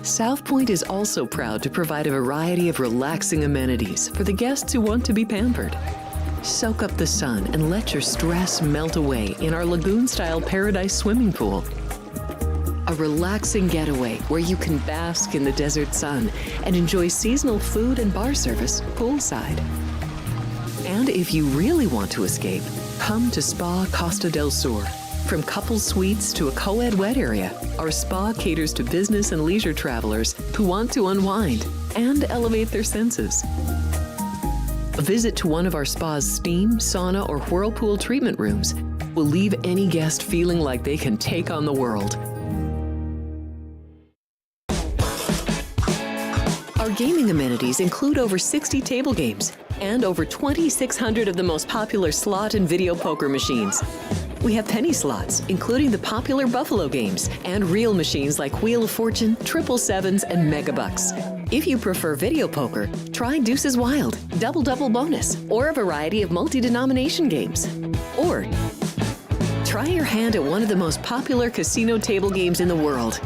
South Point is also proud to provide a variety of relaxing amenities for the guests who want to be pampered. Soak up the sun and let your stress melt away in our lagoon-style paradise swimming pool. A relaxing getaway where you can bask in the desert sun and enjoy seasonal food and bar service poolside. And if you really want to escape, come to Spa Costa del Sur. From couple suites to a co-ed wet area, our spa caters to business and leisure travelers who want to unwind and elevate their senses. A visit to one of our spa's steam, sauna, or whirlpool treatment rooms will leave any guest feeling like they can take on the world. Our gaming amenities include over 60 table games and over 2,600 of the most popular slot and video poker machines. We have penny slots, including the popular Buffalo games, and real machines like Wheel of Fortune, Triple Sevens, and Megabucks. If you prefer video poker, try Deuces Wild, Double Double Bonus, or a variety of multi-denomination games. Or try your hand at one of the most popular casino table games in the world,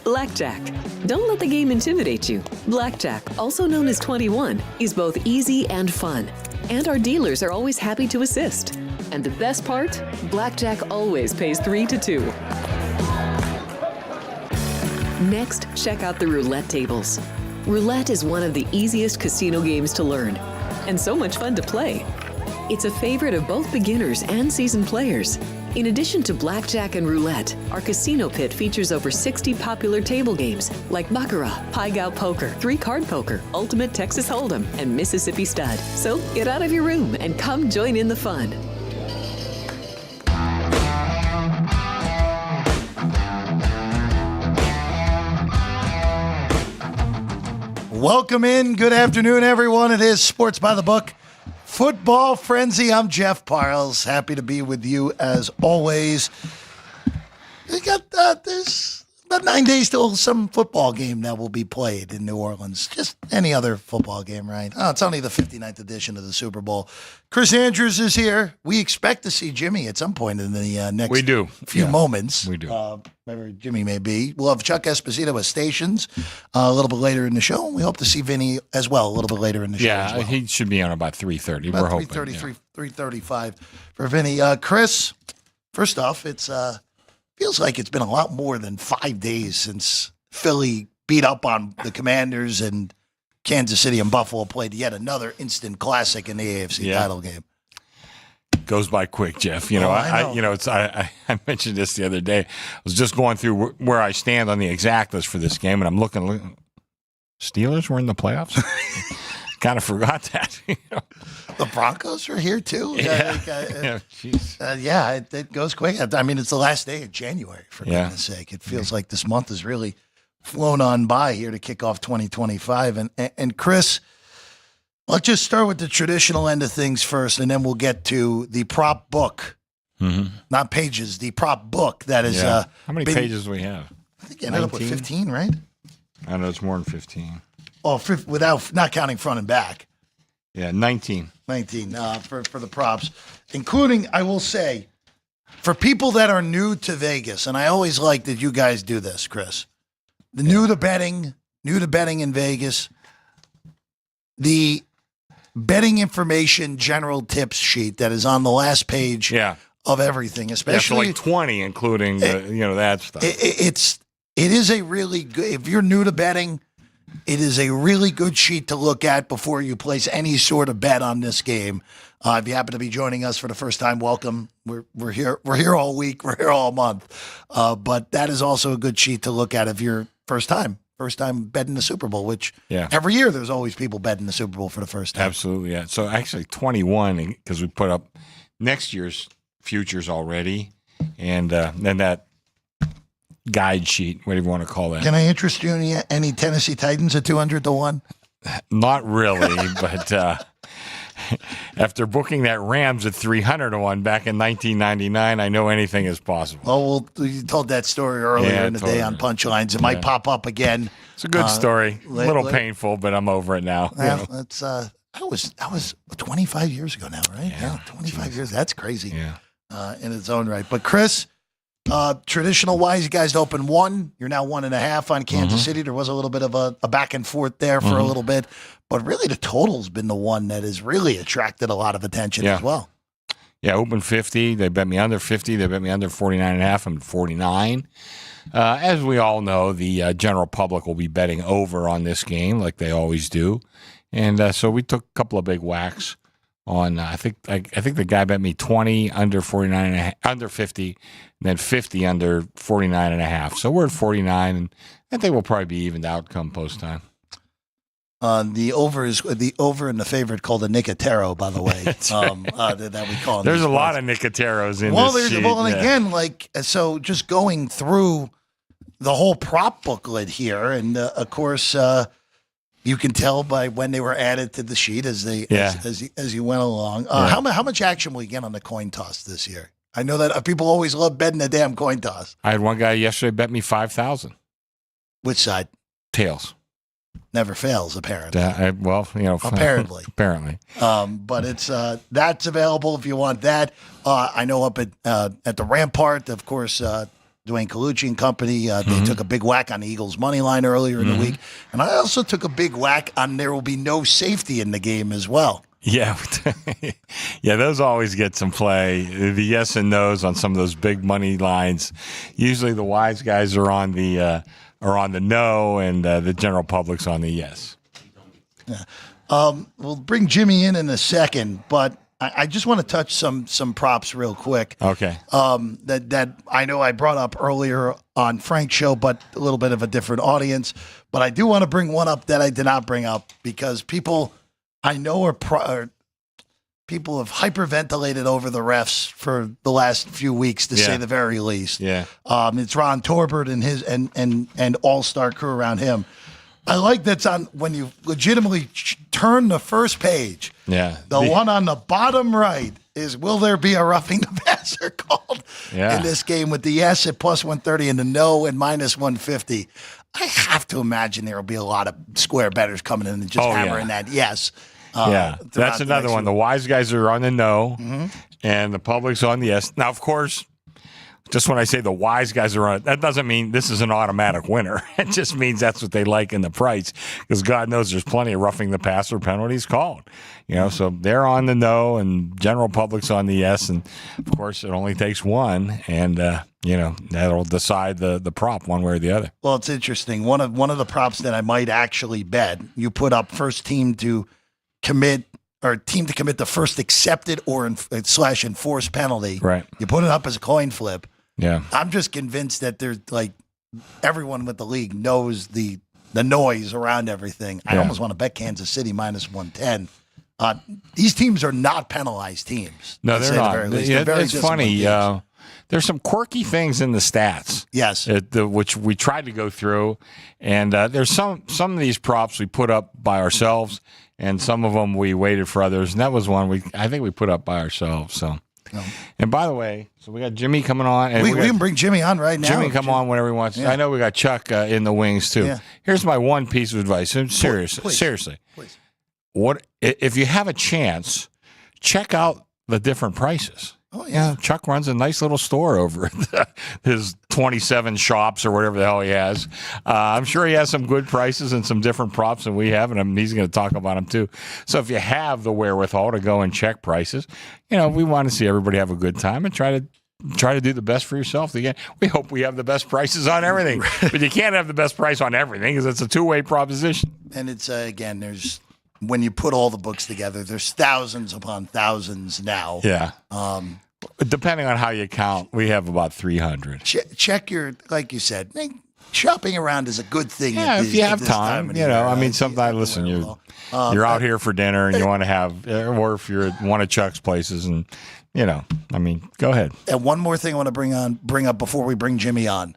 Blackjack. Don't let the game intimidate you. Blackjack, also known as 21, is both easy and fun. And our dealers are always happy to assist. And the best part? Blackjack always pays 3 to 2. Next, check out the roulette tables. Roulette is one of the easiest casino games to learn, and so much fun to play. It's a favorite of both beginners and seasoned players. In addition to blackjack and roulette, our casino pit features over 60 popular table games like Baccarat, Pai Gow Poker, 3-Card Poker, Ultimate Texas Hold'em, and Mississippi Stud. So get out of your room and come join in the fun. Welcome in. Good afternoon, everyone. It is Sports by the Book. Football Frenzy. I'm Jeff Parles. Happy to be with you as always. We got there's about 9 days till some football game that will be played in New Orleans. Just any other football game, right? Oh, it's only the 59th edition of the Super Bowl. Chris Andrews is here. We expect to see Jimmy at some point in the next few moments. We do. Wherever Jimmy may be. We'll have Chuck Esposito with Stations a little bit later in the show. We hope to see Vinny as well a little bit later in the show. Yeah, well. He should be on about 3:30. About We're hoping. 3:30, 3:35 for Vinny. Chris, first off, it's feels like it's been a lot more than 5 days since Philly beat up on the Commanders and Kansas City and Buffalo played yet another instant classic in the AFC title game. Goes by quick, Jeff. I mentioned this the other day. I was just going through where I stand on the exact list for this game, and I'm looking. Steelers were in the playoffs. Kind of forgot that. The Broncos are here too. Yeah, it goes quick. I mean, it's the last day of January. For goodness' sake, it feels like this month has really flown on by here to kick off 2025. And Chris, let's just start with the traditional end of things first, and then we'll get to the prop book. Mm-hmm. Not pages, the prop book that is. How many pages do we have? I think you ended up with 15, right? I know it's more than 15. Oh, without not counting front and back. Yeah, 19. 19 for the props, including, I will say, for people that are new to Vegas, and I always like that you guys do this, Chris. New to betting in Vegas, the betting information general tips sheet that is on the last page of everything, especially like 20, including that stuff. It is a really good, if you're new to betting, it is a really good sheet to look at before you place any sort of bet on this game. If you happen to be joining us for the first time, welcome. We're here all week. We're here all month. But that is also a good sheet to look at if you're first time betting the Super Bowl, which every year there's always people betting the Super Bowl for the first time. Absolutely, yeah. So actually 21, because we put up next year's futures already, and then that guide sheet, whatever you want to call that. Can I interest you in any Tennessee Titans at 200-1? Not really, but after booking that Rams at 300-1 back in 1999, I know anything is possible. Well, you told that story earlier in the day on Punchlines. It might pop up again. It's a good story. A little painful, but I'm over it now. Well, that's that was 25 years ago now, right? Yeah, 25 years. That's crazy. Yeah. In its own right. But Chris, Traditional wise, you guys opened 1. You're now 1.5 on Kansas City. There was a little bit of a back and forth there for a little bit, but really the total's been the one that has really attracted a lot of attention as well. Yeah, open 50. They bet me under 50. They bet me under 49.5. I'm at 49. As we all know, the general public will be betting over on this game like they always do. And so we took a couple of big whacks on, I think the guy bet me 20 under 49, under 50, and then 50 under 49.5. So we're at 49, and I think we'll probably be evened out come post time. The over and the favorite called a Nicotero, by the way. That we call. There's a lot of Nicoteros in this sheet. And again, so just going through the whole prop booklet here, and of course, you can tell by when they were added to the sheet as you went along. How much action will you get on the coin toss this year? I know that people always love betting the damn coin toss. I had one guy yesterday bet me 5,000. Which side? Tails. Never fails, apparently. Apparently. But it's that's available if you want that. I know up at the Rampart, of course, Dwayne Colucci and company, they took a big whack on the Eagles' money line earlier in the week. And I also took a big whack on there will be no safety in the game as well. Yeah. Yeah, those always get some play. The yes and no's on some of those big money lines. Usually the wise guys are on the no, and the general public's on the yes. Yeah. We'll bring Jimmy in a second, but I just want to touch some props real quick. Okay. That I know I brought up earlier on Frank's show, but a little bit of a different audience. But I do want to bring one up that I did not bring up because people I know people have hyperventilated over the refs for the last few weeks, to say the very least. Yeah. It's Ron Torbert and his and all-star crew around him. I like that's on when you legitimately turn the first page. Yeah. The one on the bottom right is, will there be a roughing the passer called in this game, with the yes at plus 130 and the no at minus 150. I have to imagine there will be a lot of square bettors coming in and just hammering that yes. That's another one. The wise guys are on the no, and the public's on the yes. Now, of course, just when I say the wise guys are on it, that doesn't mean this is an automatic winner. It just means that's what they like in the price, because God knows there's plenty of roughing the passer penalties called. So they're on the no, and general public's on the yes, and of course it only takes one, and that'll decide the prop one way or the other. Well, it's interesting. One of the props that I might actually bet, you put up first team to commit the first accepted or / enforced penalty. Right. You put it up as a coin flip. Yeah. I'm just convinced that there's everyone with the league knows the noise around everything. I almost want to bet Kansas City minus 110. These teams are not penalized teams. No, they're not. It's funny. There's some quirky things in the stats. Yes. Which we tried to go through. And there's some of these props we put up by ourselves, and some of them we waited for others. And that was one I think we put up by ourselves. So. No. And by the way, so we got Jimmy coming on. And we can bring Jimmy on right now. Jimmy come on whenever he wants. Yeah. I know we got Chuck in the wings too. Yeah. Here's my one piece of advice. Seriously. Please. What if you have a chance, check out the different prices. Oh, yeah. Chuck runs a nice little store over at his 27 shops or whatever the hell he has. I'm sure he has some good prices and some different props than we have, and he's going to talk about them too. So if you have the wherewithal to go and check prices, we want to see everybody have a good time and try to do the best for yourself. Again, we hope we have the best prices on everything, but you can't have the best price on everything because it's a two-way proposition. And it's, when you put all the books together, there's thousands upon thousands now. Yeah. Depending on how you count, we have about 300. Check your, like you said, shopping around is a good thing. Yeah, if you have time, sometimes, listen, you're out here for dinner and you want to have, or if you're at one of Chuck's places and, go ahead. And one more thing I want to bring up before we bring Jimmy on.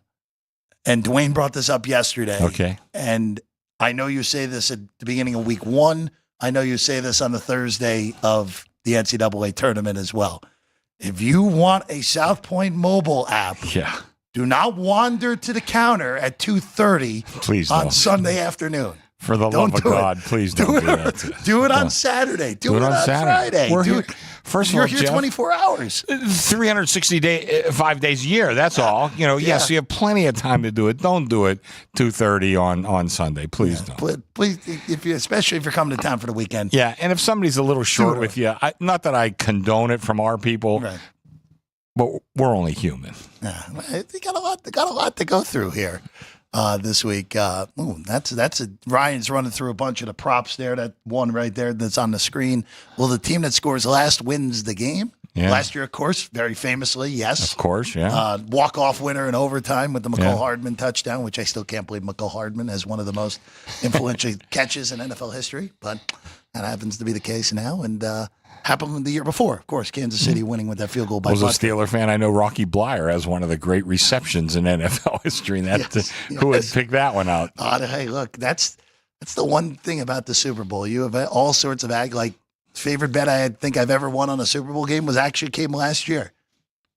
And Dwayne brought this up yesterday. Okay. And I know you say this at the beginning of week 1. I know you say this on the Thursday of the NCAA tournament as well. If you want a South Point mobile app, do not wander to the counter at 2:30 on Sunday afternoon. For the love of God, please don't do that. Do it on Saturday. Do it on Friday. We're here. First of all, you're here 24 hours. 5 days a year. That's all. Yes, you have plenty of time to do it. Don't do it 2:30 on Sunday. Please don't. Please, especially if you're coming to town for the weekend. Yeah, and if somebody's a little short with you, not that I condone it from our people, right. But we're only human. Yeah, they got a lot to go through here. This week, Ryan's running through a bunch of the props there. That one right there that's on the screen. Well, the team that scores last wins the game. Yeah. Last year, of course, very famously, yes. Of course, yeah. Walk-off winner in overtime with the McCall Hardman touchdown, which I still can't believe McCall Hardman has one of the most influential catches in NFL history. But that happens to be the case now, and happened the year before. Of course, Kansas City winning with that field goal by I was a Steeler fan. I know Rocky Blyer has one of the great receptions in NFL history. And who would pick that one out? Hey, look, that's the one thing about the Super Bowl. You have all sorts of favorite bet I think I've ever won on a Super Bowl game came last year.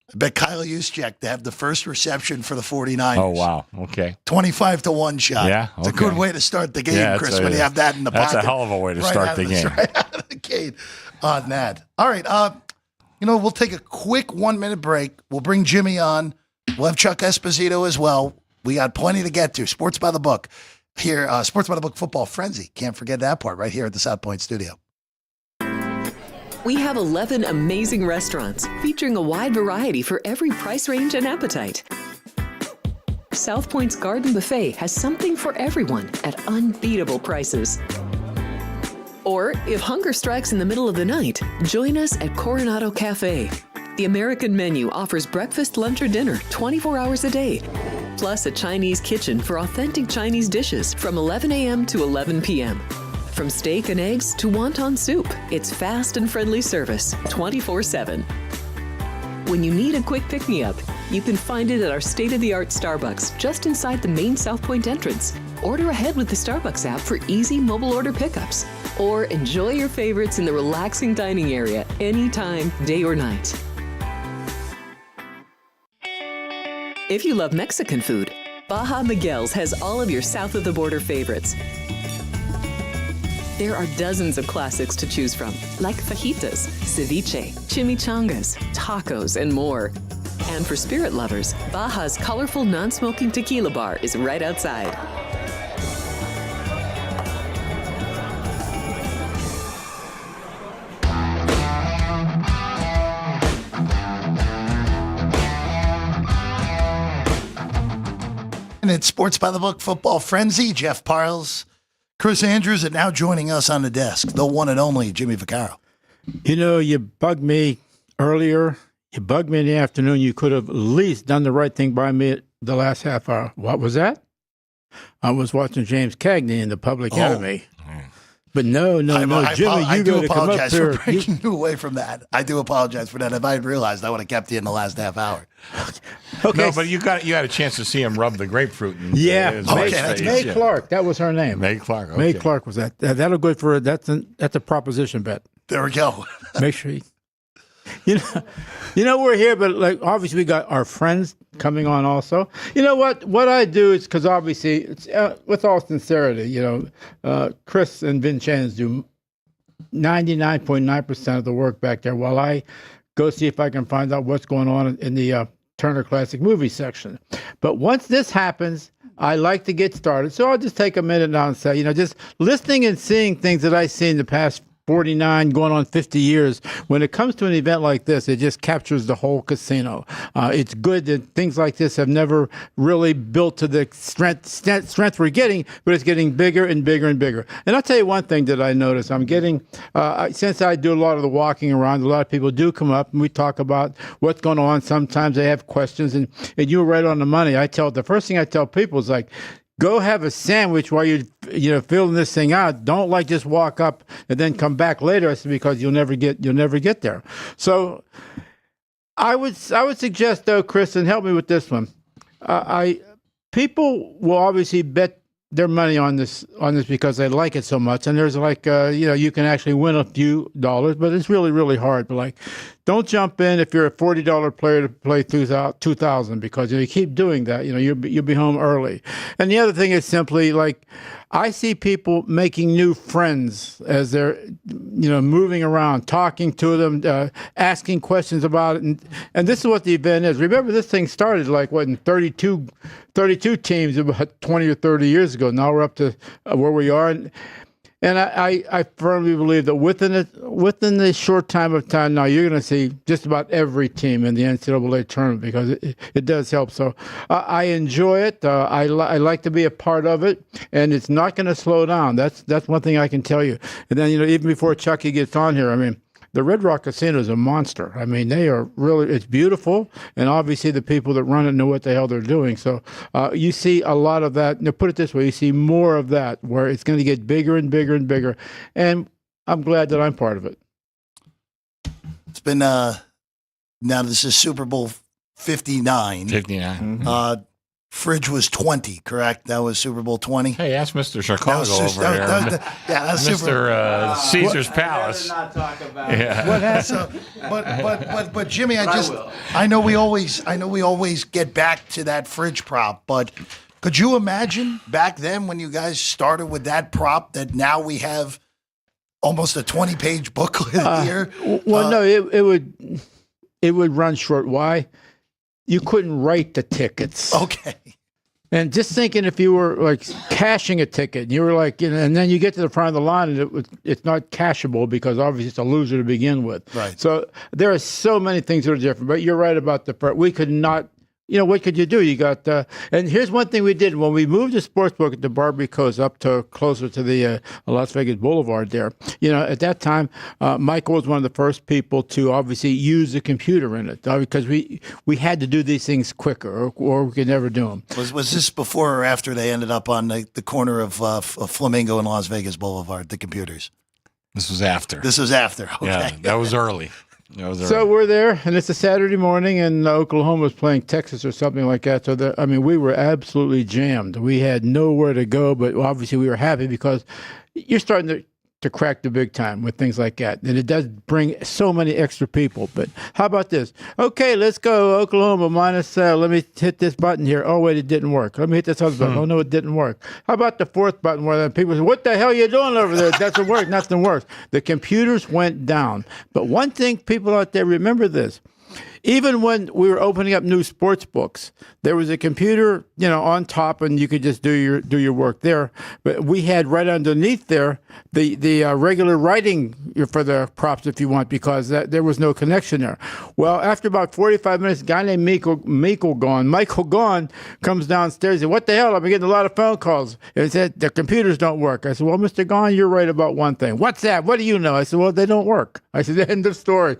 I bet Kyle Juszczyk to have the first reception for the 49ers. Oh, wow. Okay. 25-1 shot. Yeah. Okay. It's a good way to start the game, Chris, when you have that in the pocket. That's a hell of a way to start the game. Right out of the gate on that. All right. We'll take a quick 1-minute break. We'll bring Jimmy on. We'll have Chuck Esposito as well. We got plenty to get to. Sports by the Book here. Sports by the Book Football Frenzy. Can't forget that part right here at the South Point Studio. We have 11 amazing restaurants featuring a wide variety for every price range and appetite. South Point's Garden Buffet has something for everyone at unbeatable prices. Or if hunger strikes in the middle of the night, join us at Coronado Cafe. The American menu offers breakfast, lunch, or dinner 24 hours a day, plus a Chinese kitchen for authentic Chinese dishes from 11 a.m. to 11 p.m. From steak and eggs to wonton soup, it's fast and friendly service 24/7. When you need a quick pick-me-up, you can find it at our state-of-the-art Starbucks just inside the main South Point entrance. Order ahead with the Starbucks app for easy mobile order pickups. Or enjoy your favorites in the relaxing dining area anytime, day or night. If you love Mexican food, Baja Miguel's has all of your south-of-the-border favorites. There are dozens of classics to choose from, like fajitas, ceviche, chimichangas, tacos, and more. And for spirit lovers, Baja's colorful non-smoking tequila bar is right outside. And it's Sports by the Book Football Frenzy. Jeff Parles, Chris Andrews, and now joining us on the desk, the one and only Jimmy Vaccaro. You bugged me earlier. You bugged me in the afternoon. You could have at least done the right thing by me the last half hour. What was that? I was watching James Cagney in The Public Enemy. But no, Jimmy, I do apologize for breaking you away from that. I do apologize for that. If I had realized, I would have kept you in the last half hour. Okay. No, but you had a chance to see him rub the grapefruit. May Clark. That was her name. May Clark. Okay. May Clark was that. That'll go for that's a proposition bet. There we go. Make sure we're here, but obviously we got our friends coming on also. You know what I do is, because obviously it's with all sincerity, Chris and Vincenz do 99.9% of the work back there while I go see if I can find out what's going on in the Turner Classic Movie section. But once this happens, I like to get started. So I'll just take a minute now and say, just listening and seeing things that I see in the past 49 going on 50 years. When it comes to an event like this, it just captures the whole casino. It's good that things like this have never really built to the strength we're getting, but it's getting bigger and bigger and bigger. And I'll tell you one thing that I notice. I'm getting, since I do a lot of the walking around, a lot of people do come up and we talk about what's going on. Sometimes they have questions, and you're right on the money. The first thing I tell people is go have a sandwich while you're filling this thing out. Don't just walk up and then come back later, because you'll never get there. So I would suggest, though, Chris, and help me with this one. People will obviously bet their money on this because they like it so much, and there's you can actually win a few dollars, but it's really, really hard. But don't jump in if you're a $40 player to play 2,000 because you keep doing that, you'll be home early. And the other thing is simply like I see people making new friends as they're moving around, talking to them, asking questions about it, and this is what the event is. Remember, this thing started like in 32 teams about 20 or 30 years ago. Now we're up to where we are. And I firmly believe that within the short time of time now, you're going to see just about every team in the NCAA tournament because it does help. So I enjoy it. I like to be a part of it, and it's not going to slow down. That's one thing I can tell you. And then even before Chucky gets on here, I mean, the Red Rock Casino is a monster. I mean, they are really, it's beautiful, and obviously the people that run it know what the hell they're doing. So you see a lot of that. Now, put it this way, you see more of that where it's going to get bigger and bigger and bigger, and I'm glad that I'm part of it. It's been, now this is Super Bowl 59. 59. Mm-hmm. Fridge was 20, correct? That was Super Bowl 20. Hey, ask Mr. Chicago over there. That's Mr. Caesar's Palace. Not talk about Yeah. But Jimmy, I know we always get back to that fridge prop, but could you imagine back then when you guys started with that prop that now we have almost a 20-page booklet here? Well, no, it would run short. Why? You couldn't write the tickets. Okay. And just thinking if you were like cashing a ticket, and you were like, and then you get to the front of the line, and it's not cashable because obviously it's a loser to begin with. Right. So there are so many things that are different. But you're right about we could not. What could you do? You got, and here's one thing we did when we moved the sportsbook at the Barbary Coast up to closer to the Las Vegas Boulevard there. At that time, Michael was one of the first people to obviously use the computer in it because we had to do these things quicker or we could never do them. Was this before or after they ended up on the corner of Flamingo and Las Vegas Boulevard, the computers? This was after. Okay. Yeah, that was early. So we're there, and it's a Saturday morning, and Oklahoma was playing Texas or something like that. So, we were absolutely jammed. We had nowhere to go, but obviously we were happy because you're starting to crack the big time with things like that. And it does bring so many extra people. But how about this? Okay, let's go Oklahoma minus, let me hit this button here. Oh, wait, it didn't work. Let me hit this other button. Oh, no, it didn't work. How about the fourth button where then people say, what the hell are you doing over there? It doesn't work. Nothing works. The computers went down. But one thing, people out there, remember this. Even when we were opening up new sports books, there was a computer, on top, and you could just do your work there. But we had right underneath there the regular writing for the props, if you want, because there was no connection there. Well, after about 45 minutes, a guy named Michael Gaughan comes downstairs and said, what the hell? I've been getting a lot of phone calls. And he said, the computers don't work. I said, well, Mr. Gaughan, you're right about one thing. What's that? What do you know? I said, well, they don't work. I said, end of story.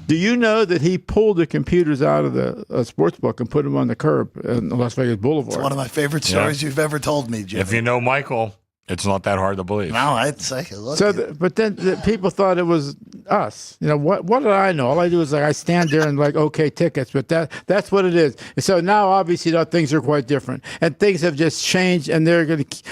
Do you know that he pulled the computers out of the sports book and put them on the curb in Las Vegas Boulevard? It's one of my favorite stories you've ever told me, Jimmy. If you know Michael, it's not that hard to believe. No, I'd say look. But then the people thought it was us. What did I know? All I do is I stand there and okay tickets, but that's what it is. And so now obviously things are quite different, and things have just changed, and they're going to.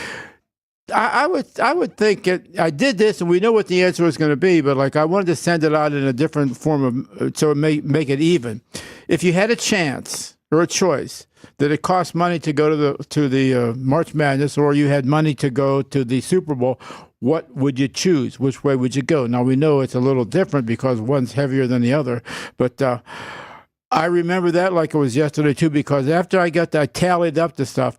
I would think I did this, and we know what the answer was going to be, but I wanted to send it out in a different form so it may make it even. If you had a chance or a choice that it cost money to go to the March Madness, or you had money to go to the Super Bowl, what would you choose? Which way would you go? Now we know it's a little different because one's heavier than the other, but I remember that like it was yesterday too, because after I tallied up the stuff,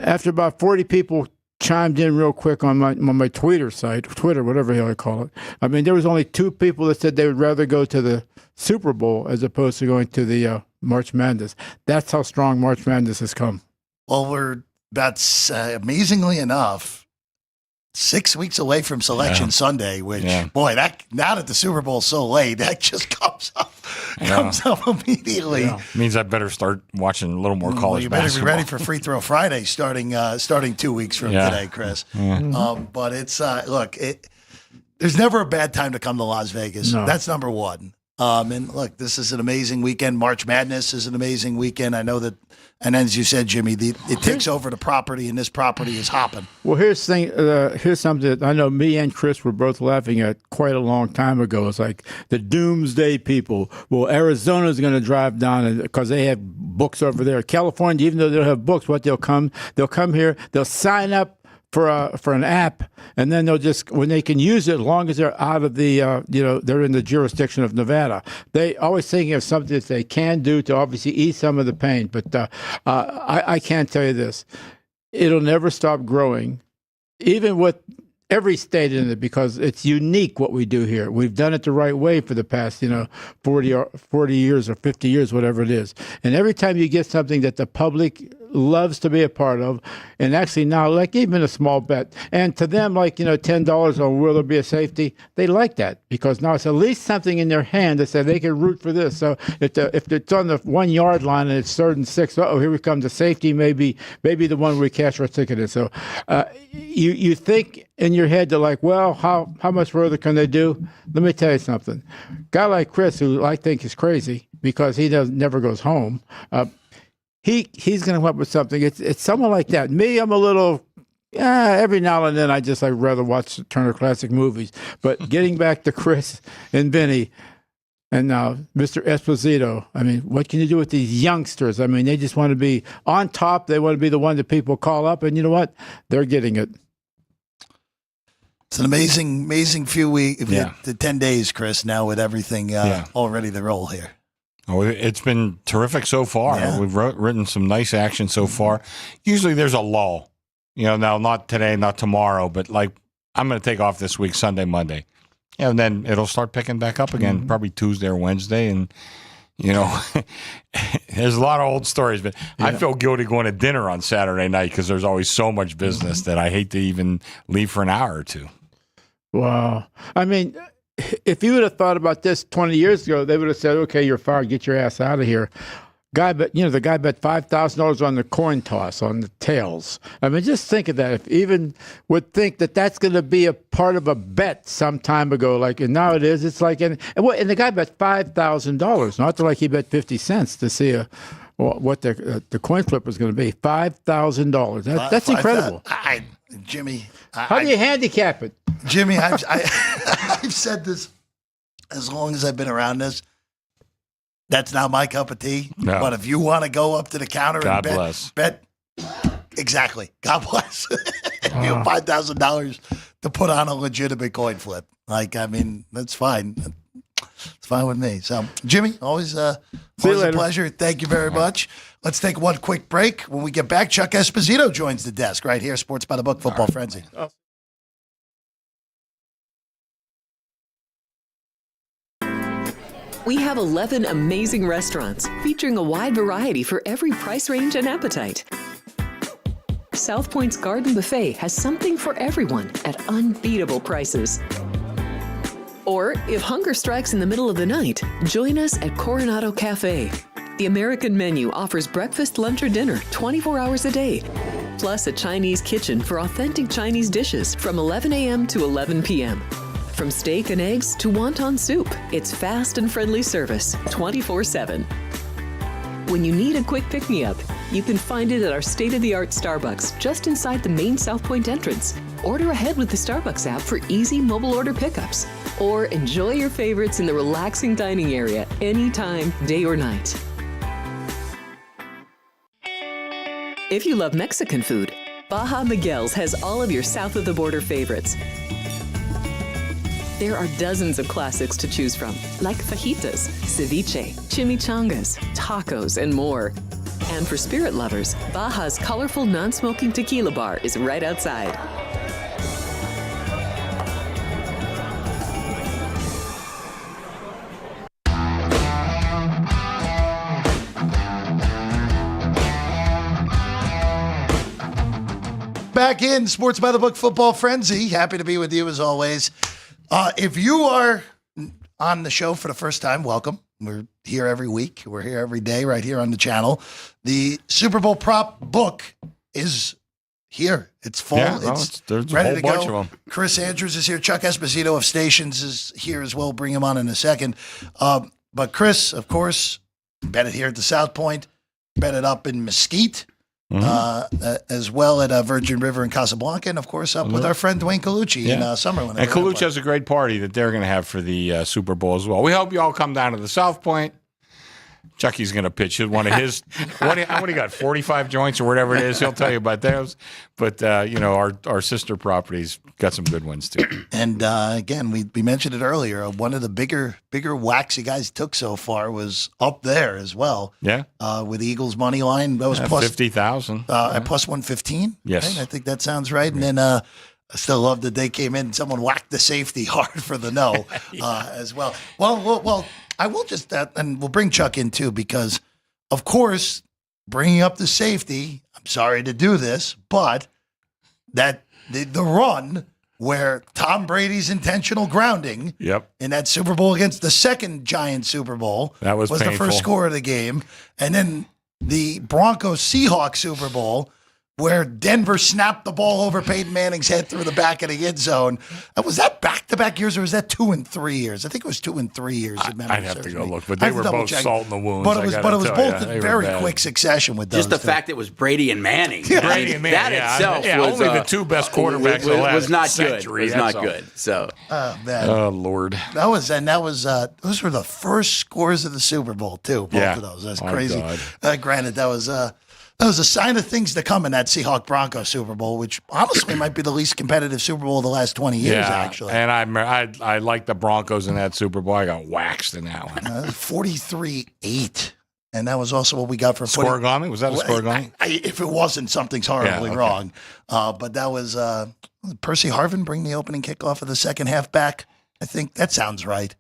after about 40 people chimed in real quick on my Twitter, whatever the hell I call it. There was only 2 people that said they would rather go to the Super Bowl as opposed to going to the March Madness. That's how strong March Madness has come. Well, we're amazingly enough 6 weeks away from Selection Sunday, which boy, now that the Super Bowl's so late, that just comes up immediately. Yeah. Means I better start watching a little more college basketball. You better be ready for Free Throw Friday starting 2 weeks from today, Chris. Yeah. But it's there's never a bad time to come to Las Vegas. No. That's number one. And look, this is an amazing weekend. March Madness is an amazing weekend. I know that, and as you said, Jimmy, it takes over the property, and this property is hopping. Well, here's something that I know me and Chris were both laughing at quite a long time ago. It's like the doomsday people. Well, Arizona's going to drive down because they have books over there. California, even though they don't have books, they'll come here, they'll sign up for an app, and then they'll just, when they can use it, as long as they're out of the they're in the jurisdiction of Nevada. They always thinking of something that they can do to obviously ease some of the pain. But I can't tell you this: it'll never stop growing, even with every state in it, because it's unique what we do here. We've done it the right way for the past 40 years or 50 years, whatever it is. And every time you get something that the public loves to be a part of, and actually now, like even a small bet, and to them, like, $10 on will there be a safety, they like that, because now it's at least something in their hand that says they can root for this. So if it's on the 1 yard line and it's 3rd and 6, here we come, the safety maybe the one we cash our ticket in. So you think in your head, they're like, well, how much further can they do? Let me tell you something. Guy like Chris, who I think is crazy because he never goes home, he's going to come up with something. It's someone like that. Me, I'm a little, every now and then I just rather watch Turner Classic Movies. But getting back to Chris and Vinny and now Mr. Esposito, I mean, what can you do with these youngsters? I mean, they just want to be on top. They want to be the one that people call up. And you know what? They're getting it. It's an amazing few weeks, the 10 days, Chris, now with everything all ready to roll here. Oh, it's been terrific so far. Yeah. We've written some nice action so far. Usually there's a lull, now not today, not tomorrow, but like I'm going to take off this week, Sunday, Monday. And then it'll start picking back up again, probably Tuesday or Wednesday. And, there's a lot of old stories, but I feel guilty going to dinner on Saturday night because there's always so much business that I hate to even leave for an hour or two. Wow. I mean, if you would have thought about this 20 years ago, they would have said, okay, you're fired, get your ass out of here. The guy bet $5,000 on the coin toss, on the tails. I mean, just think of that. If even would think that that's going to be a part of a bet some time ago, and now it is, it's like, and the guy bet $5,000, not like he bet 50 cents to see what the coin flip was going to be. $5,000. That's incredible. Jimmy. How do you handicap it? Jimmy, I've said this as long as I've been around this. That's not my cup of tea. No. But if you want to go up to the counter and bet, exactly. God bless. You have $5,000 to put on a legitimate coin flip. That's fine. It's fine with me. So, Jimmy, always a pleasure. Thank you very much. Let's take one quick break. When we get back, Chuck Esposito joins the desk right here, Sports by the Book, Football Frenzy. We have 11 amazing restaurants featuring a wide variety for every price range and appetite. South Point's Garden Buffet has something for everyone at unbeatable prices. Or, if hunger strikes in the middle of the night, join us at Coronado Cafe. The American menu offers breakfast, lunch, or dinner 24 hours a day, plus a Chinese kitchen for authentic Chinese dishes from 11 a.m. to 11 p.m. From steak and eggs to wonton soup, it's fast and friendly service 24/7. When you need a quick pick-me-up, you can find it at our state-of-the-art Starbucks just inside the main South Point entrance. Order ahead with the Starbucks app for easy mobile order pickups. Or enjoy your favorites in the relaxing dining area anytime, day or night. If you love Mexican food, Baja Miguel's has all of your south-of-the-border favorites. There are dozens of classics to choose from, like fajitas, ceviche, chimichangas, tacos, and more. And for spirit lovers, Baja's colorful non-smoking tequila bar is right outside. Back in Sports by the Book, Football Frenzy. Happy to be with you as always. If you are on the show for the first time, welcome. We're here every week. We're here every day right here on the channel. The Super Bowl prop book is here. It's full. Yeah, there's a ready whole to bunch go. of them. Chris Andrews is here. Chuck Esposito of Stations is here as well. Bring him on in a second. But Chris, of course, betted here at the South Point, betted up in Mesquite, as well at Virgin River in Casablanca, and of course up with our friend Dwayne Colucci in Summerlin. And Colucci has a great party that they're going to have for the Super Bowl as well. We hope you all come down to the South Point. Chucky's going to pitch one of his, what do you got, 45 joints or whatever it is. He'll tell you about those. But, our sister properties got some good ones, too. And, again, we mentioned it earlier. One of the bigger waxy guys took so far was up there as well. Yeah. With Eagles money line. That was plus 50,000. At plus 115. Yes. Right? I think that sounds right. And then I still love that they came in. Someone whacked the safety hard for the no as well. Well, I will just, and we'll bring Chuck in too, because, of course, bringing up the safety, I'm sorry to do this, but that the run where Tom Brady's intentional grounding in that Super Bowl against the second Giants Super Bowl that was the first score of the game. And then the Broncos-Seahawks Super Bowl, where Denver snapped the ball over Peyton Manning's head through the back of the end zone. Was that back-to-back years, or was that 2 and 3 years? I think it was 2 and 3 years. I'd have to go look, but they were both salt in the wounds. But it was both in very quick succession with those. Just the fact it was Brady and Manning. Brady and Manning. That itself was only the two best quarterbacks of the last not century. Good. Was not good. So, man. Oh Lord, those were the first scores of the Super Bowl too. Both of those. That's crazy. Granted, that was a sign of things to come in that Seahawks-Broncos Super Bowl, which honestly might be the least competitive Super Bowl of the last 20 years, actually. And I like the Broncos in that Super Bowl. I got waxed in that one. 43-8. And that was also what we got for Scorigami? Was that a Scorigami? If it wasn't, something's horribly wrong. But that was Percy Harvin bring the opening kickoff of the second half back. I think that sounds right.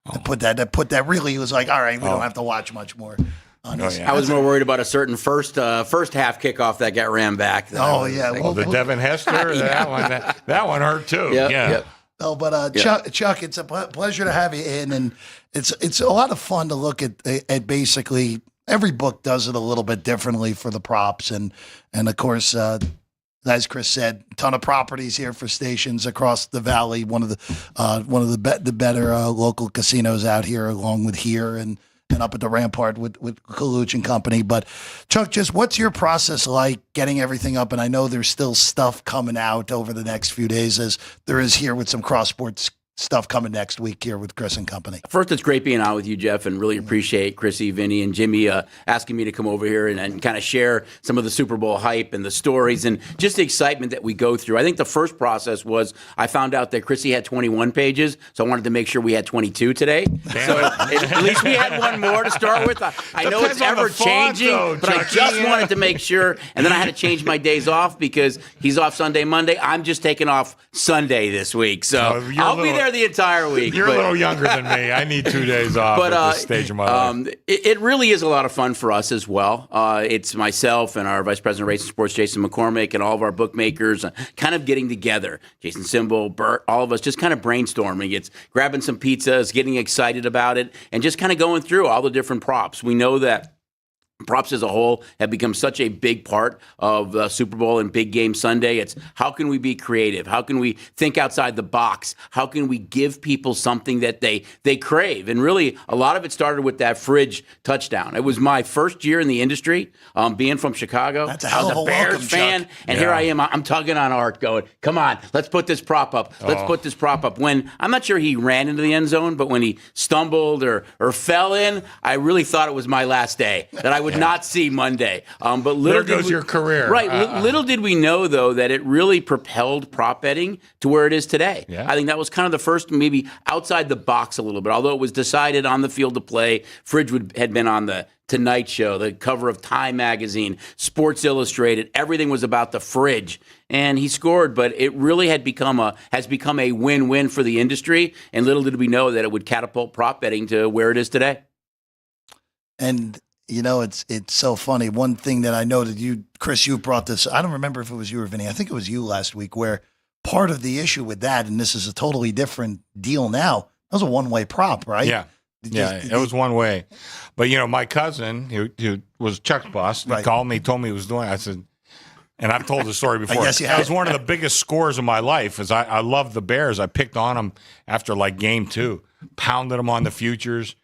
I put that really, it was like, all right, we don't have to watch much more. I was more worried about a certain first half kickoff that got ran back. The Devin Hester, that one hurt too. Yep. No, but Chuck, it's a pleasure to have you in, and it's a lot of fun to look at basically every book does it a little bit differently for the props, and of course, as Chris said, a ton of properties here for Stations across the valley. One of the better local casinos out here, along with here and up at the Rampart with Colucci and company. But Chuck, just what's your process like getting everything up? And I know there's still stuff coming out over the next few days, as there is here with some cross sports stuff coming next week here with Chris and company. First, it's great being on with you, Jeff, and really appreciate Chrissy, Vinny, and Jimmy asking me to come over here and kind of share some of the Super Bowl hype and the stories and just the excitement that we go through. I think the first process was I found out that Chrissy had 21 pages, so I wanted to make sure we had 22 today. So at least we had one more to start with. I know it's ever changing, but I just wanted to make sure. And then I had to change my days off because he's off Sunday, Monday. I'm just taking off Sunday this week. So I'll be there the entire week. You're a little younger than me. I need 2 days off at this stage of my life. It really is a lot of fun for us as well. It's myself and our Vice President of Racing Sports, Jason McCormick, and all of our bookmakers kind of getting together. Jason Simbel, Bert, all of us just kind of brainstorming. It's grabbing some pizzas, getting excited about it, and just kind of going through all the different props. We know that props as a whole have become such a big part of the Super Bowl and Big Game Sunday. It's how can we be creative? How can we think outside the box? How can we give people something that they crave? And really, a lot of it started with that fridge touchdown. It was my first year in the industry, being from Chicago. That's a hell of a Bears fan, Chuck. and here I am. I'm tugging on Art, going, "Come on, let's put this prop up. Let's put this prop up." When I'm not sure he ran into the end zone, but when he stumbled or fell in, I really thought it was my last day. That I would not see Monday. But little there goes your career. Right. Little did we know, though, that it really propelled prop betting to where it is today. Yeah. I think that was kind of the first, maybe outside the box a little bit. Although it was decided on the field to play, Fridge had been on the Tonight Show, the cover of Time Magazine, Sports Illustrated. Everything was about the Fridge. And he scored, but it really has become a win-win for the industry. And little did we know that it would catapult prop betting to where it is today. And it's so funny. One thing that I know that you, Chris, you brought this. I don't remember if it was you or Vinny. I think it was you last week, where part of the issue with that, and this is a totally different deal now, that was a one-way prop, right? Yeah. It was one way. But, my cousin, who was Chuck's boss, he called me, told me he was doing it. I said, And I've told the story before. guess you That have. was one of the biggest scores of my life. Is I love the Bears. I picked on them after like game 2, pounded them on the futures,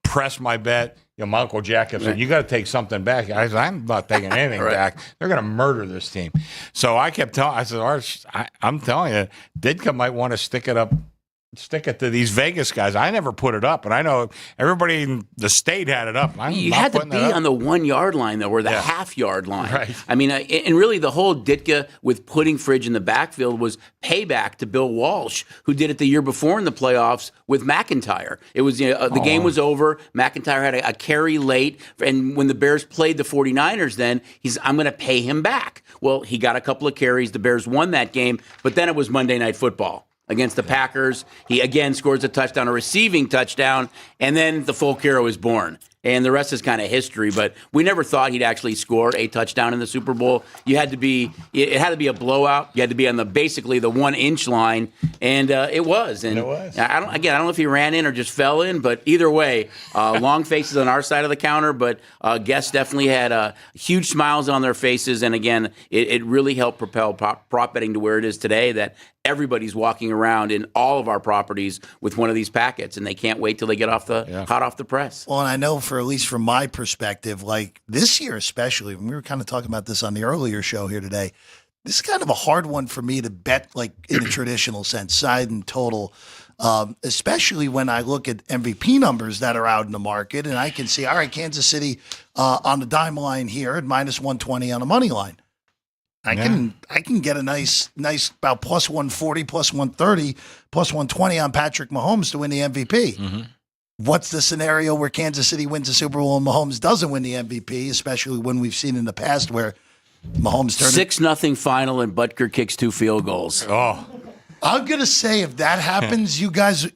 pressed my bet. My Uncle Jack said, "You got to take something back." I said, "I'm not taking anything back. They're going to murder this team." So I kept telling. I said, "Arch, I'm telling you, Ditka might want to stick it to these Vegas guys." I never put it up, and I know everybody in the state had it up. You had to be on the 1 yard line, though, or the half yard line. Right. I mean, and really the whole Ditka with putting Fridge in the backfield was payback to Bill Walsh, who did it the year before in the playoffs with McIntyre. It was the game was over. McIntyre had a carry late, and when the Bears played the 49ers, then I'm going to pay him back. Well, he got a couple of carries. The Bears won that game, but then it was Monday Night Football against the Packers. He again scores a touchdown, a receiving touchdown, and then the folk hero is born. And the rest is kind of history, but we never thought he'd actually score a touchdown in the Super Bowl. It had to be a blowout. You had to be on basically the 1 inch line, and it was. And it was. I don't know if he ran in or just fell in, but either way, long faces on our side of the counter, but guests definitely had huge smiles on their faces. And again, it really helped propel prop betting to where it is today, that everybody's walking around in all of our properties with one of these packets, and they can't wait till they get hot off the press. Well, and I know at least from my perspective, like this year especially, when we were kind of talking about this on the earlier show here today, this is kind of a hard one for me to bet, like in a traditional sense, side and total, especially when I look at MVP numbers that are out in the market, and I can see, all right, Kansas City on the dime line here at -120 on the money line. I can get a nice about +140, +130, +120 on Patrick Mahomes to win the MVP. Mm-hmm. What's the scenario where Kansas City wins the Super Bowl and Mahomes doesn't win the MVP, especially when we've seen in the past where Mahomes turned 6-0 final and Butker kicks 2 field goals. Oh, I'm going to say if that happens, you guys,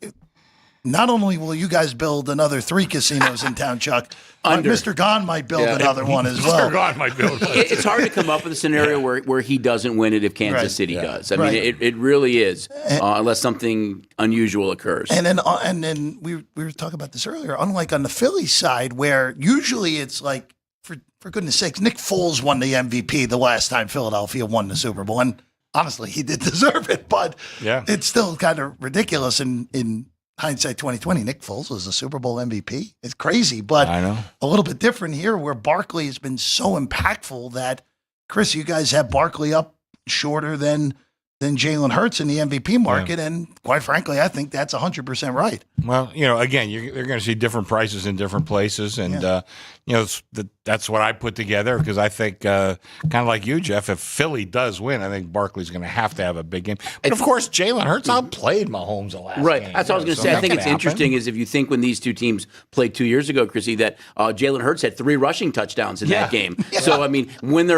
not only will you guys build another 3 casinos in town, Chuck, Mr. Gaughan might build another one as well. Mr. Gaughan might build one. It's hard to come up with a scenario where he doesn't win it if Kansas City does. I mean, it really is, unless something unusual occurs. And then we were talking about this earlier. Unlike on the Phillies side, where usually it's like, for goodness sakes, Nick Foles won the MVP the last time Philadelphia won the Super Bowl, and honestly, he did deserve it. But it's still kind of ridiculous in hindsight 2020, Nick Foles was a Super Bowl MVP. It's crazy, but I know. A little bit different here where Barkley has been so impactful that, Chris, you guys have Barkley up shorter than Jalen Hurts in the MVP market, and quite frankly, I think that's 100% right. Well, again, they're going to see different prices in different places, and that's what I put together because I think, kind of like you, Jeff, if Philly does win, I think Barkley's going to have a big game. But of course, Jalen Hurts outplayed Mahomes the last game. That's what I was going to say. I think it's interesting is if you think when these two teams played 2 years ago, Chrissy, that Jalen Hurts had 3 rushing touchdowns in that game. So I mean, when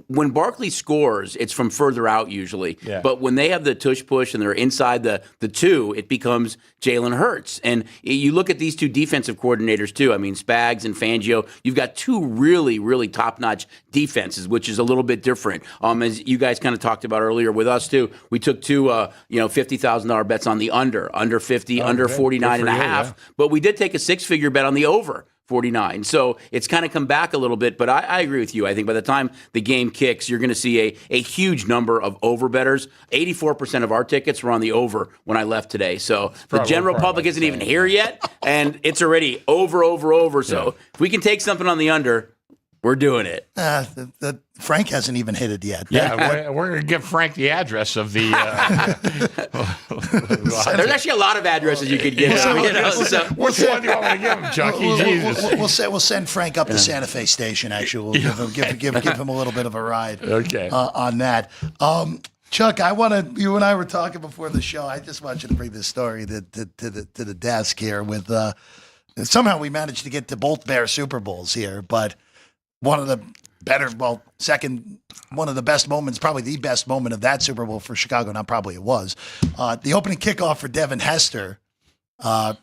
when Barkley scores, it's from further out usually. Yeah. But when they have the tush push and they're inside the 2, it becomes Jalen Hurts. And you look at these 2 defensive coordinators too. I mean, Spags and Fangio. You've got 2 really, really top-notch defenses, which is a little bit different. As you guys kind of talked about earlier with us too, we took 2 $50,000 bets on the under 50, under 49 and a half. Yeah. But we did take a 6-figure bet on the over 49. So it's kind of come back a little bit, but I agree with you. I think by the time the game kicks, you're going to see a huge number of over bettors. 84% of our tickets were on the over when I left today. So the general public isn't even here yet, and it's already over. So if we can take something on the under, we're doing it. Frank hasn't even hit it yet. Yeah, we're going to give Frank the address of the. There's actually a lot of addresses you could give. Which one do you want me to give him, Chucky? Jesus. We'll send Frank up to Santa Fe Station. Actually, we'll give him a little bit of a ride. Okay. On that. Chuck, you and I were talking before the show. I just want you to bring this story to the desk here. With somehow we managed to get to both Bear Super Bowls here, but one of the one of the best moments, probably the best moment of that Super Bowl for Chicago. Not probably it was the opening kickoff for Devin Hester.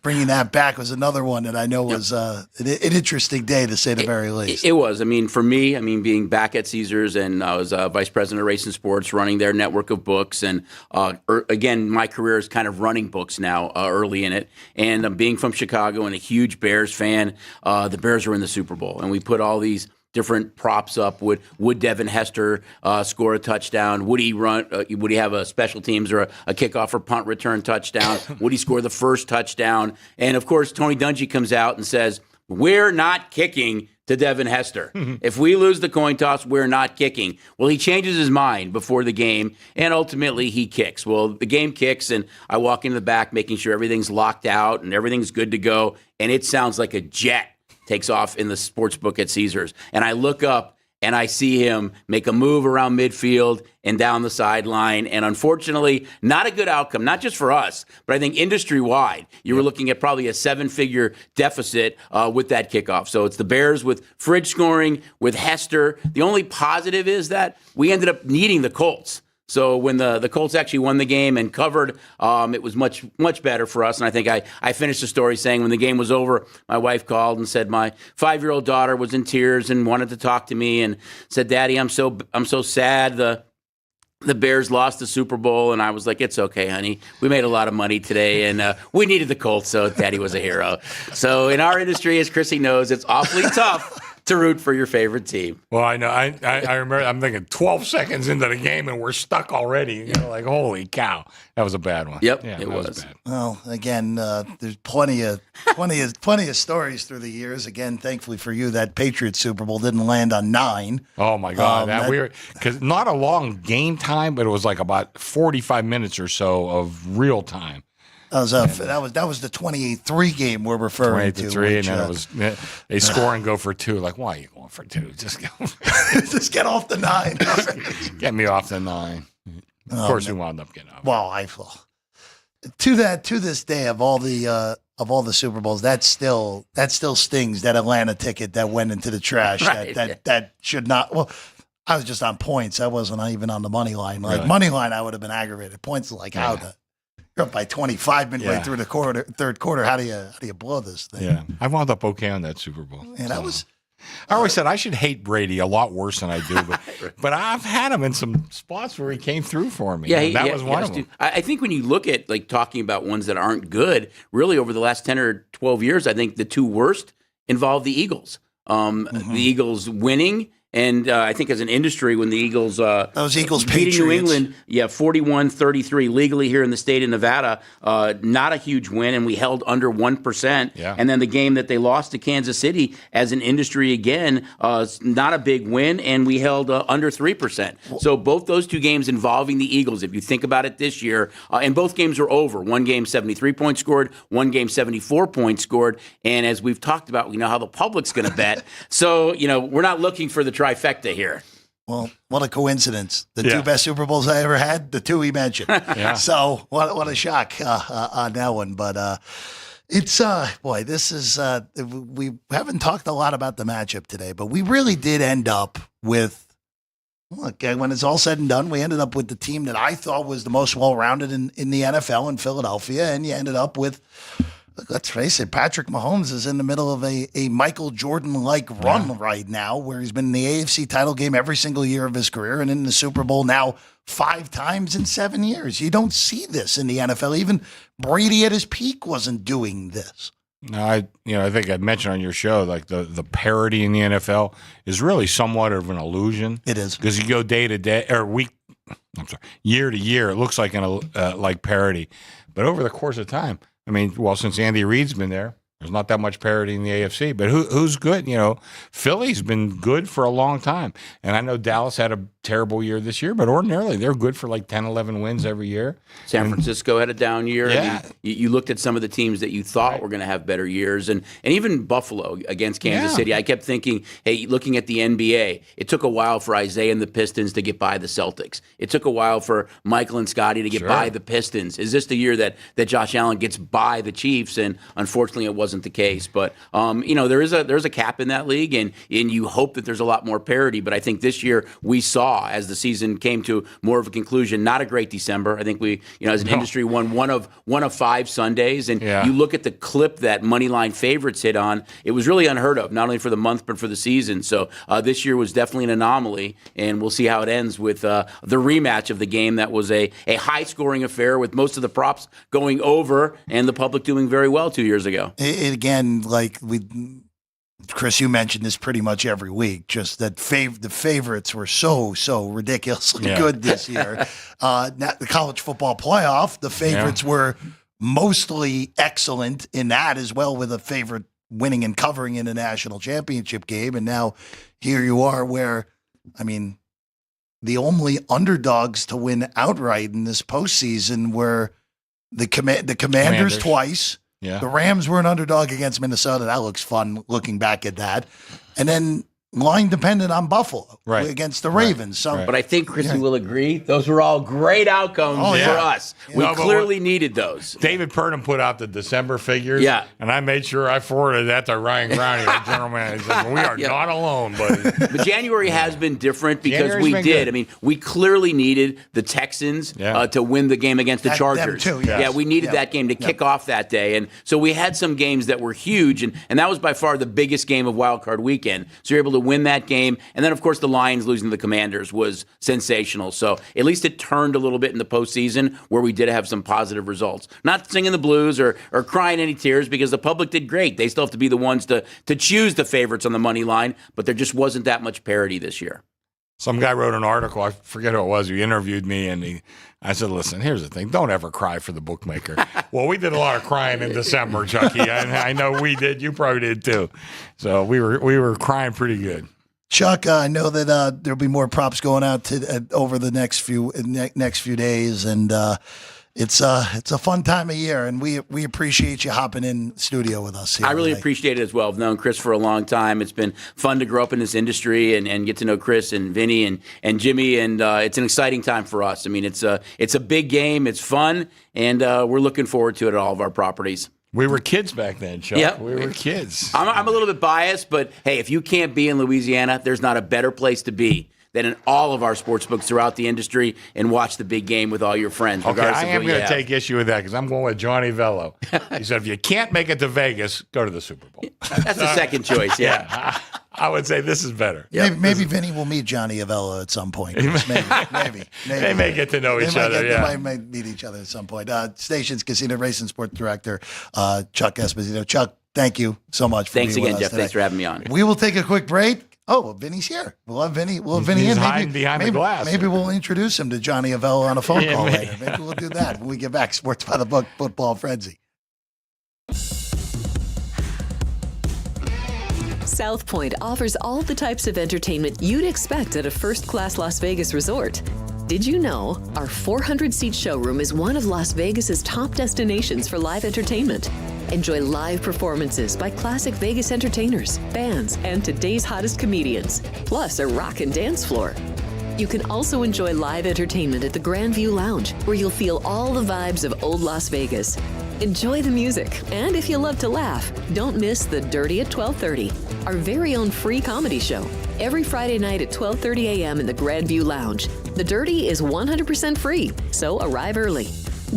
Bringing that back was another one that I know was an interesting day, to say the very least. It was. I mean, for me, being back at Caesars, and I was vice president of Racing Sports, running their network of books. And again, my career is kind of running books now, early in it. And being from Chicago and a huge Bears fan, the Bears were in the Super Bowl. And we put all these different props up. Would Devin Hester score a touchdown? Would he run? Would he have a special teams or a kickoff or punt return touchdown? Would he score the first touchdown? And of course, Tony Dungy comes out and says, "We're not kicking to Devin Hester. If we lose the coin toss, we're not kicking." Well, he changes his mind before the game, and ultimately he kicks. Well, the game kicks, and I walk into the back making sure everything's locked out and everything's good to go, and it sounds like a jet takes off in the sports book at Caesars. And I look up, and I see him make a move around midfield and down the sideline. And unfortunately, not a good outcome, not just for us, but I think industry-wide. You were looking at probably a 7-figure deficit with that kickoff. So it's the Bears with Fridge scoring, with Hester. The only positive is that we ended up needing the Colts. So when the Colts actually won the game and covered, it was much, much better for us. And I think I finished the story saying when the game was over, my wife called and said my 5-year-old daughter was in tears and wanted to talk to me and said, "Daddy, I'm so sad the Bears lost the Super Bowl." And I was like, "It's okay, honey. We made a lot of money today, and we needed the Colts, so Daddy was a hero." So in our industry, as Chrissy knows, it's awfully tough to root for your favorite team. Well, I know. I remember. I'm thinking 12 seconds into the game and we're stuck already. You know, like holy cow, that was a bad one. Yep, yeah, it was bad. Well, again, there's plenty of stories through the years. Again, thankfully for you, that Patriots Super Bowl didn't land on 9. Oh my God, we were because not a long game time, but it was like about 45 minutes or so of real time. That was the 28-3 game we're referring to. 28-3, and then it was they score and go for 2. Like, why are you going for 2? Just go, just get off the 9. Get me off the 9. Of course, we wound up getting off. Well, to this day of all the Super Bowls, that still stings. That Atlanta ticket that went into the trash. Right, that should not. Well, I was just on points. I wasn't even on the money line. Like Really? money line, I would have been aggravated. Points like how the. You're up by 25 midway through the third quarter. How do you blow this thing? Yeah, I wound up okay on that Super Bowl. And that was. I always said I should hate Brady a lot worse than I do, but I've had him in some spots where he came through for me. Yeah, that was one of them. I think when you look at like talking about ones that aren't good, really over the last 10 or 12 years, I think the two worst involve the Eagles. The Eagles winning. And I think as an industry, when the Eagles those Eagles beating Patriots. New England, 41-33 legally here in the state of Nevada, not a huge win, and we held under 1%. Yeah. And then the game that they lost to Kansas City as an industry again, not a big win, and we held under 3%. So both those two games involving the Eagles, if you think about it this year, and both games are over. One game 73 points scored, one game 74 points scored, and as we've talked about, we know how the public's going to bet. So we're not looking for the trifecta here. Well, what a coincidence. The two best Super Bowls I ever had, the two he mentioned. So what a shock on that one. But it's, this is, we haven't talked a lot about the matchup today, but we really did end up with, when it's all said and done, we ended up with the team that I thought was the most well-rounded in the NFL in Philadelphia, and you ended up with, let's face it, Patrick Mahomes is in the middle of a Michael Jordan-like run right now, where he's been in the AFC title game every single year of his career and in the Super Bowl now 5 times in 7 years. You don't see this in the NFL. Even Brady at his peak wasn't doing this. No, I think I mentioned on your show, like the parity in the NFL is really somewhat of an illusion. It is. Because you go day to day or year to year, it looks like like parity. But over the course of time, since Andy Reid's been there, there's not that much parity in the AFC. But who's good? Philly's been good for a long time. And I know Dallas had a terrible year this year, but ordinarily they're good for like 10, 11 wins every year. San Francisco had a down year. Yeah. You looked at some of the teams that you thought were going to have better years. And even Buffalo against Kansas City, I kept thinking, hey, looking at the NBA, it took a while for Isaiah and the Pistons to get by the Celtics. It took a while for Michael and Scotty to get by the Pistons. Is this the year that Josh Allen gets by the Chiefs? And unfortunately, it wasn't the case. But, there's a cap in that league, and you hope that there's a lot more parity. But I think this year we saw, as the season came to more of a conclusion, not a great December. I think we, as an industry, won one of 5 Sundays. And you look at the clip that Moneyline favorites hit on, it was really unheard of, not only for the month, but for the season. So this year was definitely an anomaly, and we'll see how it ends with the rematch of the game that was a high-scoring affair with most of the props going over and the public doing very well 2 years ago. Again, like Chris, you mentioned this pretty much every week, just that the favorites were so ridiculously good this year. The college football playoff, the favorites were mostly excellent in that as well, with a favorite winning and covering in a national championship game. And now here you are where, I mean, the only underdogs to win outright in this postseason were the Commanders twice. Yeah. The Rams were an underdog against Minnesota. That looks fun looking back at that. And then line dependent on Buffalo against the Ravens. So, but I think Chris will agree. Those were all great outcomes for us. We clearly needed those. David Purdom put out the December figures. Yeah. And I made sure I forwarded that to Ryan Growney, our general manager. He said, we are not alone, buddy. But January has been different because we did. Good. I mean, we clearly needed the Texans to win the game against the Chargers. Them too, yes. Yeah, we needed that game to kick off that day. And so we had some games that were huge, and that was by far the biggest game of Wild Card Weekend. So you're able to win that game. And then, of course, the Lions losing to the Commanders was sensational. So at least it turned a little bit in the postseason where we did have some positive results. Not singing the blues or crying any tears because the public did great. They still have to be the ones to choose the favorites on the money line, but there just wasn't that much parity this year. Some guy wrote an article, I forget who it was, he interviewed me, and I said, listen, here's the thing, don't ever cry for the bookmaker. Well, we did a lot of crying in December, Chucky. I know we did. You probably did too. So we were crying pretty good. Chuck, I know that there'll be more props going out over the next few days, and it's a fun time of year, and we appreciate you hopping in studio with us here. I really today. appreciate it as well. I've known Chris for a long time. It's been fun to grow up in this industry and get to know Chris and Vinny and Jimmy, and it's an exciting time for us. I mean, it's a big game. It's fun, and we're looking forward to it at all of our properties. We were kids back then, Chuck. Yep. We were kids. I'm a little bit biased, but hey, if you can't be in Louisiana, there's not a better place to be than in all of our sports books throughout the industry and watch the big game with all your friends. Okay, I am going to take issue with that because I'm going with Johnny Vello. He said, if you can't make it to Vegas, go to the Super Bowl. That's the second choice, yeah. I would say this is better. Yep. Maybe Vinny will meet Johnny Avella at some point. Maybe. They may get to know each other. They might meet each other at some point. Stations Casino Race and Sports Director Chuck Esposito. Chuck, thank you so much for Thanks being again, with us Jeff. today. Thanks for having me on. We will take a quick break. Oh, Vinny's here. We'll have Vinny. He's hiding behind the glass. Maybe we'll introduce him to Johnny Avella on a phone call later. Maybe we'll do that when we get back. Sports by the Book, Football Frenzy. South Point offers all the types of entertainment you'd expect at a first-class Las Vegas resort. Did you know our 400-seat showroom is one of Las Vegas's top destinations for live entertainment? Enjoy live performances by classic Vegas entertainers, bands, and today's hottest comedians, plus a rock and dance floor. You can also enjoy live entertainment at the Grand View Lounge, where you'll feel all the vibes of old Las Vegas. Enjoy the music, and if you love to laugh, don't miss The Dirty at 12:30, our very own free comedy show. Every Friday night at 12:30 a.m. in the Grand View Lounge. The Dirty is 100% free, so arrive early.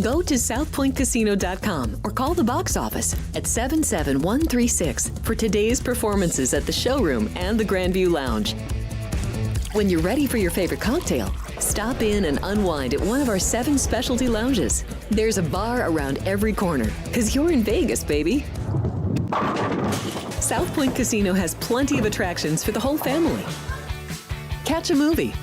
Go to southpointcasino.com or call the box office at 77136 for today's performances at the showroom and the Grand View Lounge. When you're ready for your favorite cocktail, stop in and unwind at one of our 7 specialty lounges. There's a bar around every corner, because you're in Vegas, baby. South Point Casino has plenty of attractions for the whole family. Catch a movie.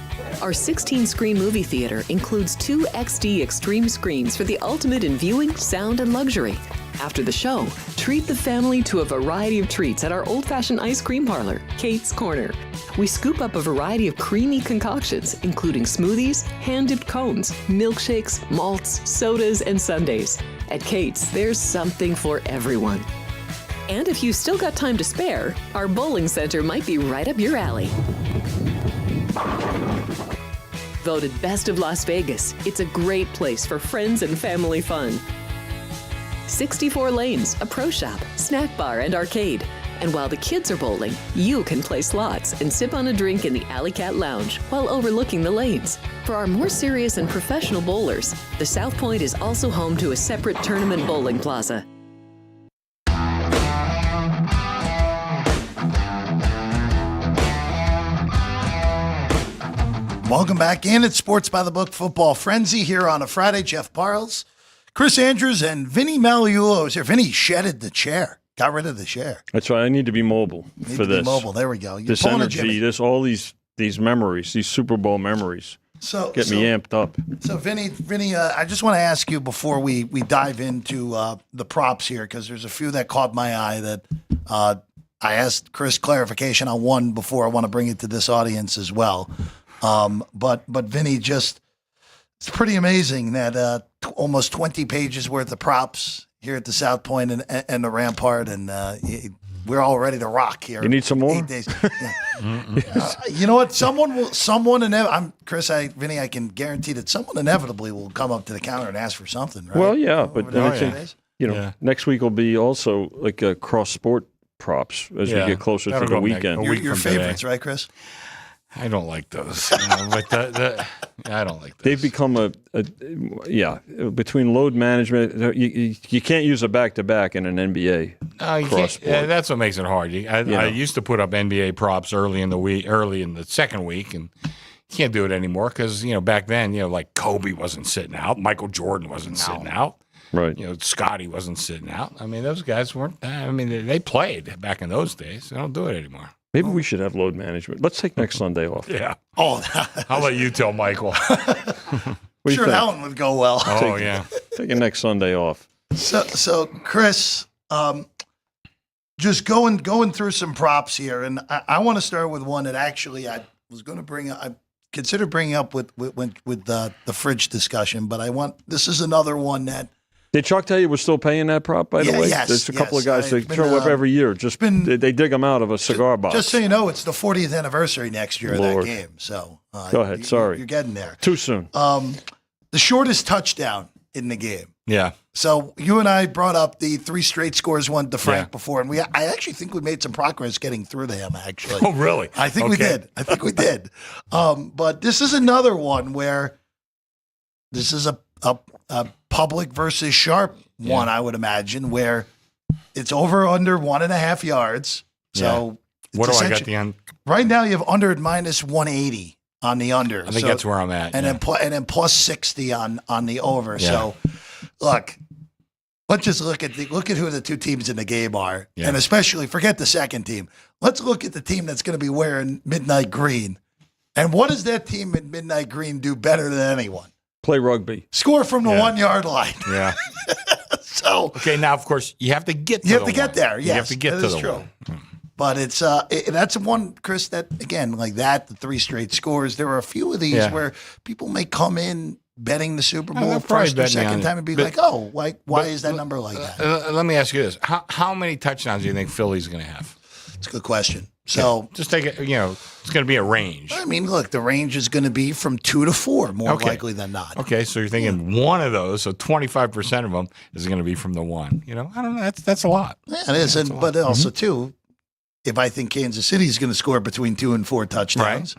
Our 16-screen movie theater includes 2 XD Extreme screens for the ultimate in viewing, sound, and luxury. After the show, treat the family to a variety of treats at our old-fashioned ice cream parlor, Kate's Corner. We scoop up a variety of creamy concoctions, including smoothies, hand-dipped cones, milkshakes, malts, sodas, and sundaes. At Kate's, there's something for everyone. And if you've still got time to spare, our bowling center might be right up your alley. Voted Best of Las Vegas, it's a great place for friends and family fun. 64 lanes, a pro shop, snack bar, and arcade. And while the kids are bowling, you can play slots and sip on a drink in the Alley Cat Lounge while overlooking the lanes. For our more serious and professional bowlers, the South Point is also home to a separate tournament bowling plaza. Welcome back in at Sports by the Book Football Frenzy here on a Friday. Jeff Parles, Chris Andrews, and Vinny Magliulo is here. Vinny shedded the chair. got rid of the share. That's why I need to be mobile Need for to be this. mobile. There we go. You're This pulling a energy, Jimmy. this all these memories, these Super Bowl memories, get me amped up. So, Vinny, I just want to ask you before we dive into the props here, because there's a few that caught my eye that I asked Chris clarification on one before I want to bring it to this audience as well. But Vinny, just it's pretty amazing that almost 20 pages worth of props here at the South Point and the Rampart, and we're all ready to rock here. You need some more? 8 days. Yeah. You know what? Chris, Vinny, I can guarantee that someone inevitably will come up to the counter and ask for something, right? Well, yeah, but Over then the holidays? next week will be also like a cross sport props as we get closer to the weekend. Your favorites, right, Chris? I don't like those. But I don't like those. They've become between load management. You can't use a back-to-back in an NBA cross sport. Yeah, that's what makes it hard. I used to put up NBA props early in the second week, and you can't do it anymore because back then like Kobe wasn't sitting out, Michael Jordan wasn't sitting out, right? Scotty wasn't sitting out. I mean, those guys weren't. I mean, they played back in those days. They don't do it anymore. Maybe we should have load management. Let's take next Sunday off. Yeah. Oh, I'll let you tell Michael. sure, that one would go well. Oh, yeah. Taking next Sunday off. So Chris, just going through some props here, and I want to start with one that actually I was going to bring up. I considered bringing up with the fridge discussion, but this is another one that. Did Chuck tell you we're still paying that prop, by the way? Yes, There's a couple of guys that show up every year. They dig them out of a cigar box. Just so you know, it's the 40th anniversary next year of that game. So go ahead. Sorry. You're getting there. Too soon. The shortest touchdown in the game. Yeah. So you and I brought up the 3 straight scores one to Frank before, and I actually think we made some progress getting through to him, actually. Oh, really? I think we did. But this is another one where this is a public versus sharp one, I would imagine, where it's over under 1.5 yards. So what do I got the end? Right now you have under at minus 180 on the under. I think that's where I'm at. And then plus 60 on the over. Yeah. So look, let's just look at who the two teams in the game are. Yeah. And especially forget the second team. Let's look at the team that's going to be wearing midnight green. And what does that team in midnight green do better than anyone? Play rugby. Score from the 1 yard line. Yeah. So okay, now of course you have to get to you have to get there. Yes, you have to get to the true. one. But it's that's one, Chris, that again, like that, the 3 straight scores. There are a few of these where people may come in betting the Super Bowl first or second time and be like, oh, why is that number like that? Let me ask you this: how many touchdowns do you think Philly's going to have? It's a good question. So just take it. It's going to be a range. I mean, look, the range is going to be from 2 to 4, more likely than not. Okay, so you're thinking one of those, so 25% of them is going to be from the one. I don't know. That's a lot. Yeah, it is, but also too, if I think Kansas City is going to score between 2 and 4 touchdowns,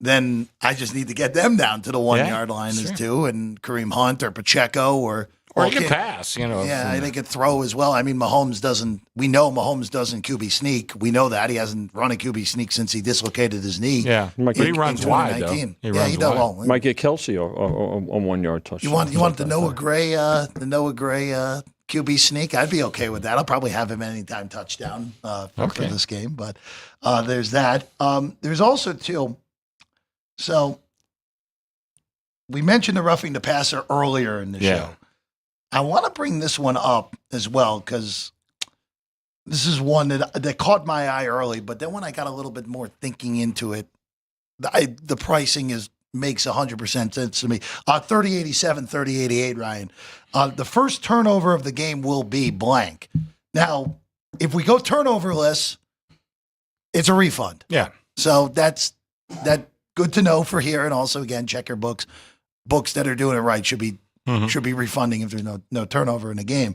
then I just need to get them down to the 1 yard line as 2, and Kareem Hunt or Pacheco or you can pass. Yeah, they could throw as well. I mean, Mahomes doesn't. We know Mahomes doesn't QB sneak. We know that he hasn't run a QB sneak since he dislocated his knee. Yeah, but he runs wide though. He does well. Might get Kelsey on 1 yard touchdown. You want the Noah Gray QB sneak? I'd be okay with that. I'll probably have him anytime touchdown for this game. But there's that. There's also too. So we mentioned the roughing the passer earlier in the show. I want to bring this one up as well because this is one that caught my eye early, but then when I got a little bit more thinking into it, the pricing makes 100% sense to me. 3087, 3088, Ryan. The first turnover of the game will be blank. Now, if we go turnoverless, it's a refund. Yeah. So that's good to know for here, and also again, check your books. Books that are doing it right should be refunding if there's no turnover in the game.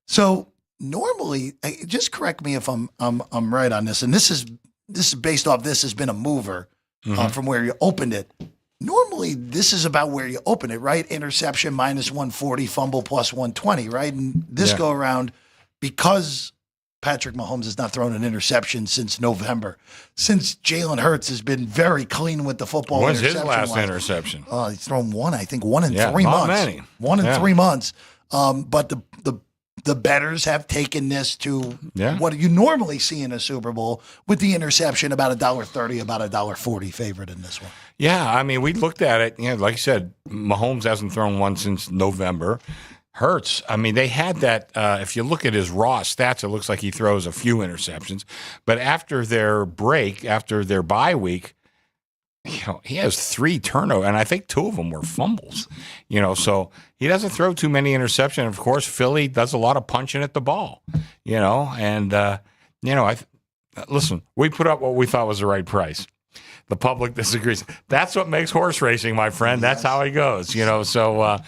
So normally, just correct me if I'm right on this, and this is based off this has been a mover from where you opened it. Normally, this is about where you open it, right? Interception minus 140, fumble plus 120, right? And this go around because Patrick Mahomes has not thrown an interception since November. Since Jalen Hurts has been very clean with the football. When's his last interception? He's thrown one, I think, 1 in 3 months. Not many. 1 in 3 months. But the the bettors have taken this to Yeah. what you normally see in a Super Bowl with the interception, about $1.30, about $1.40 favorite in this one. Yeah, I mean, we looked at it. Like I said, Mahomes hasn't thrown one since November. Hurts. I mean, they had that. If you look at his raw stats, it looks like he throws a few interceptions. But after their break, after their bye week, he has 3 turnovers, and I think 2 of them were fumbles. So he doesn't throw too many interceptions. Of course, Philly does a lot of punching at the ball. Listen, we put up what we thought was the right price. The public disagrees. That's what makes horse racing, my friend. That's how it goes. So.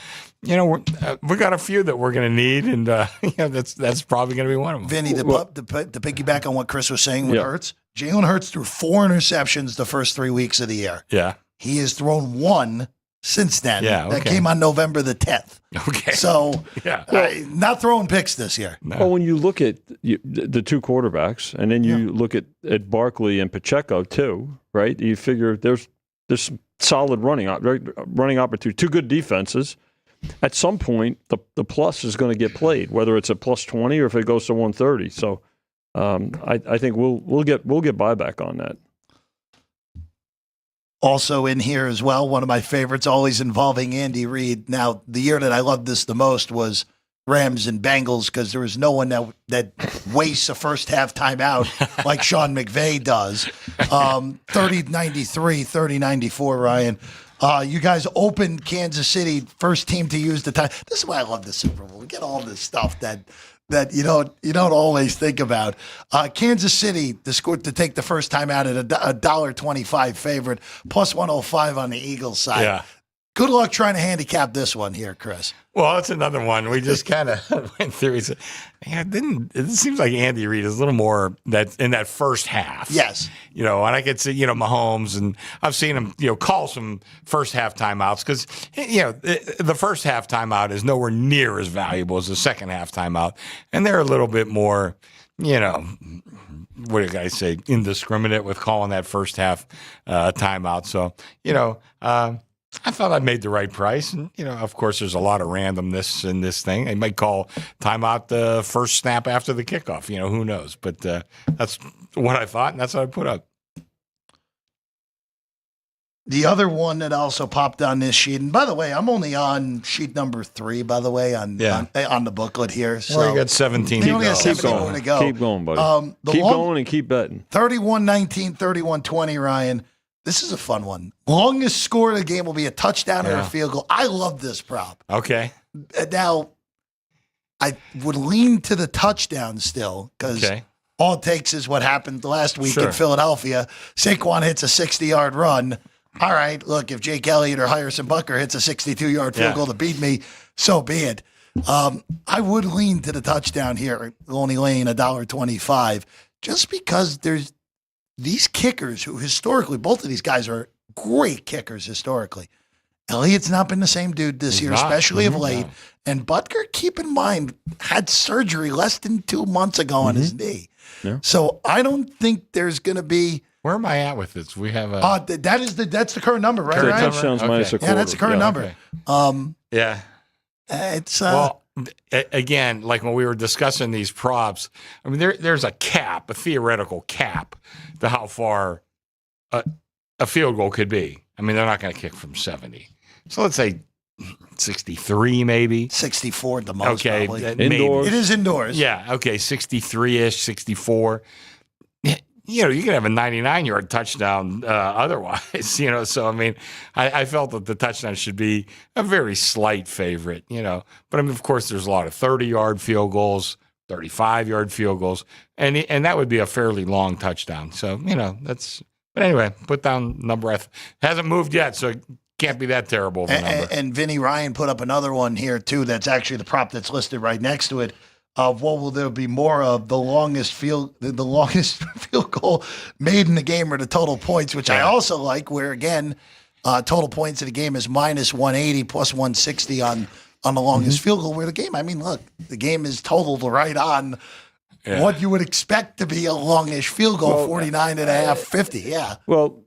We got a few that we're going to need, and that's probably going to be one of them. Vinny, to piggyback on what Chris was saying with Hurts, Jalen Hurts threw 4 interceptions the first 3 weeks of the year. Yeah. He has thrown 1 since then. Yeah, okay. That came on November the 10th. Okay. So, not throwing picks this year. No. Well, when you look at the 2 quarterbacks, and then you look at Barkley and Pacheco too, right? You figure there's some solid running opportunity, 2 good defenses. At some point, the plus is going to get played, whether it's a plus 20 or if it goes to 130. So, I think we'll get buyback on that. Also in here as well, one of my favorites, always involving Andy Reid. Now, the year that I loved this the most was Rams and Bengals, because there was no one that wastes a first half timeout like Sean McVay does. 30-93, 30-94, Ryan. You guys opened Kansas City, first team to use the time. This is why I love the Super Bowl. We get all this stuff that you don't always think about. Kansas City to take the first time out at a $1.25 favorite, plus 105 on the Eagles side. Yeah. Good luck trying to handicap this one here, Chris. Well, that's another one. We just kind of went through. It seems like Andy Reid is a little more that in that first half. Yes. And I could see, Mahomes, and I've seen him, call some first half timeouts because, the first half timeout is nowhere near as valuable as the second half timeout. And they're a little bit more, what do guys say, indiscriminate with calling that first half timeout. So, I thought I made the right price. And, of course, there's a lot of randomness in this thing. They might call timeout the first snap after the kickoff. Who knows? But that's what I thought, and that's what I put up. The other one that also popped on this sheet, and by the way, I'm only on sheet number 3, by the way, on the booklet here. So you got 17 to go. Keep going, buddy. Keep going and keep betting. 31-19, 31-20, Ryan. This is a fun one. Longest score of the game will be a touchdown or a field goal. I love this prop. Okay. Now, I would lean to the touchdown still because all it takes is what happened last week in Philadelphia. Saquon hits a 60-yard run. All right, look, if Jake Elliott or Harrison Butker hits a 62-yard field goal to beat me, so be it. I would lean to the touchdown here, only laying $1.25, just because there's these kickers who historically, both of these guys are great kickers historically. Elliott's not been the same dude this year, especially of late. And Butker, keep in mind, had surgery less than 2 months ago on his knee. Yeah. So I don't think there's going to be. Where am I at with this? We have a. That's the current number, right? Current touchdowns minus a quarter. Yeah, that's the current number. Okay. It's well. Again, like when we were discussing these props, I mean, there's a cap, a theoretical cap to how far a field goal could be. I mean, they're not going to kick from 70. So let's say 63, maybe. 64 at the most, probably. Indoors. It is indoors. Yeah, okay, 63-ish, 64. You can have a 99-yard touchdown otherwise, So, I mean, I felt that the touchdown should be a very slight favorite, But, I mean, of course, there's a lot of 30-yard field goals, 35-yard field goals, and that would be a fairly long touchdown. So, that's – but anyway, put down number. Hasn't moved yet, so it can't be that terrible of a number. And Vinny Ryan put up another one here, too, that's actually the prop that's listed right next to it. Of what will there be more of, the longest field goal made in the game or the total points, which I also like, where again, total points of the game is minus 180 plus 160 on the longest field goal. Where the game, I mean, look, the game is totaled right on what you would expect to be a longish field goal, 49 and a half, 50. Yeah. Well,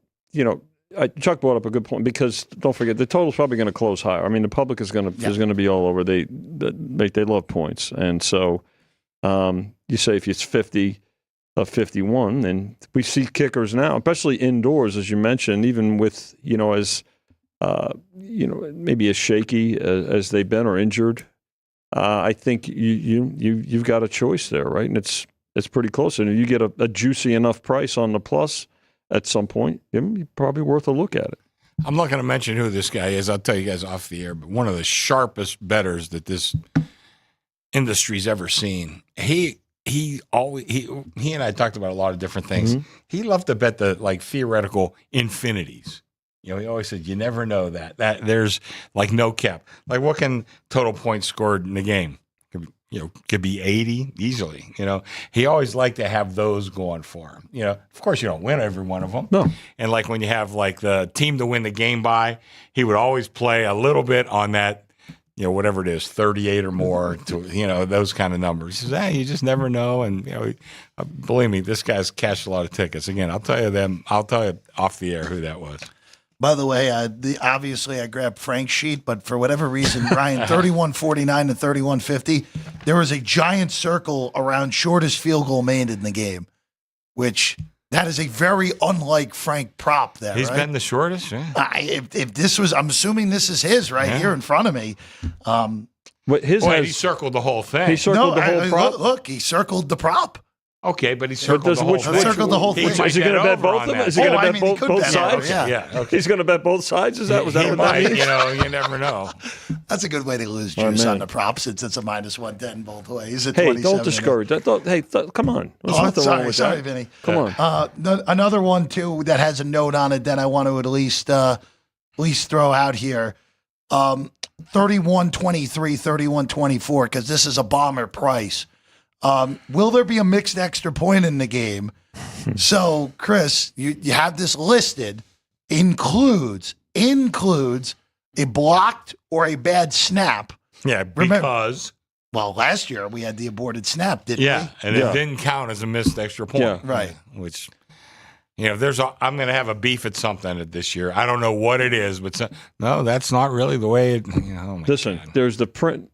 Chuck brought up a good point because don't forget the total's probably going to close higher. I mean, the public is going to be all over. They love points, and so you say if it's 50 of 51, then we see kickers now, especially indoors, as you mentioned, even with maybe as shaky as they've been or injured. I think you've got a choice there, right? And it's pretty close. And if you get a juicy enough price on the plus at some point, it's probably worth a look at it. I'm not going to mention who this guy is. I'll tell you guys off the air, but one of the sharpest bettors that this industry's ever seen. He and I talked about a lot of different things. Mm-hmm. He loved to bet the theoretical infinities. He always said, you never know that there's no cap. Like what can total points scored in the game? Could be 80 easily. He always liked to have those going for him. Of course you don't win every one of them. No. And when you have the team to win the game by, he would always play a little bit on that, whatever it is, 38 or more to, those kind of numbers. He says, you just never know. And, believe me, this guy's cashed a lot of tickets. Again, I'll tell you off the air who that was. By the way, obviously I grabbed Frank's sheet, but for whatever reason, Ryan, 31-49 and 31-50, there was a giant circle around shortest field goal made in the game, which that is a very unlike Frank prop there. He's been the shortest, yeah. If this was, I'm assuming this is his here in front of me. But he circled the whole thing. He circled the whole prop? Look, he circled the prop. Okay, but he circled the whole thing. Circled the whole thing. Is he going to bet both of them? Is he going to bet both sides? Yeah. Okay. He's going to bet both sides? Was that what that means? You never know. That's a good way to lose juice on the prop since it's a -110 both ways. Hey, don't discourage that. Come on. Sorry, Vinny. Come on. Another one, too, that has a note on it that I want to at least throw out here. 31-23, 31-24, because this is a bomber price. Will there be a mixed extra point in the game? So, Chris, you have this listed, includes a blocked or a bad snap. Yeah, because... last year we had the aborted snap, didn't we? Yeah, and it didn't count as a missed extra point. Yeah. Right. Which, I'm going to have a beef at something this year. I don't know what it is, but no, that's not really the way it... Listen, there's the print,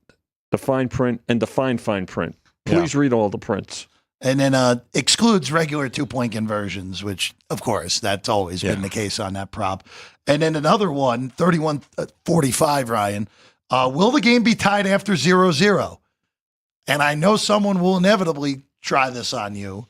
the fine print, and the fine print. Please read all the prints. And then excludes regular 2-point conversions, which, of course, that's always been the case on that prop. And then another one, 31-45, Ryan. Will the game be tied after 0-0? And I know someone will inevitably try this on you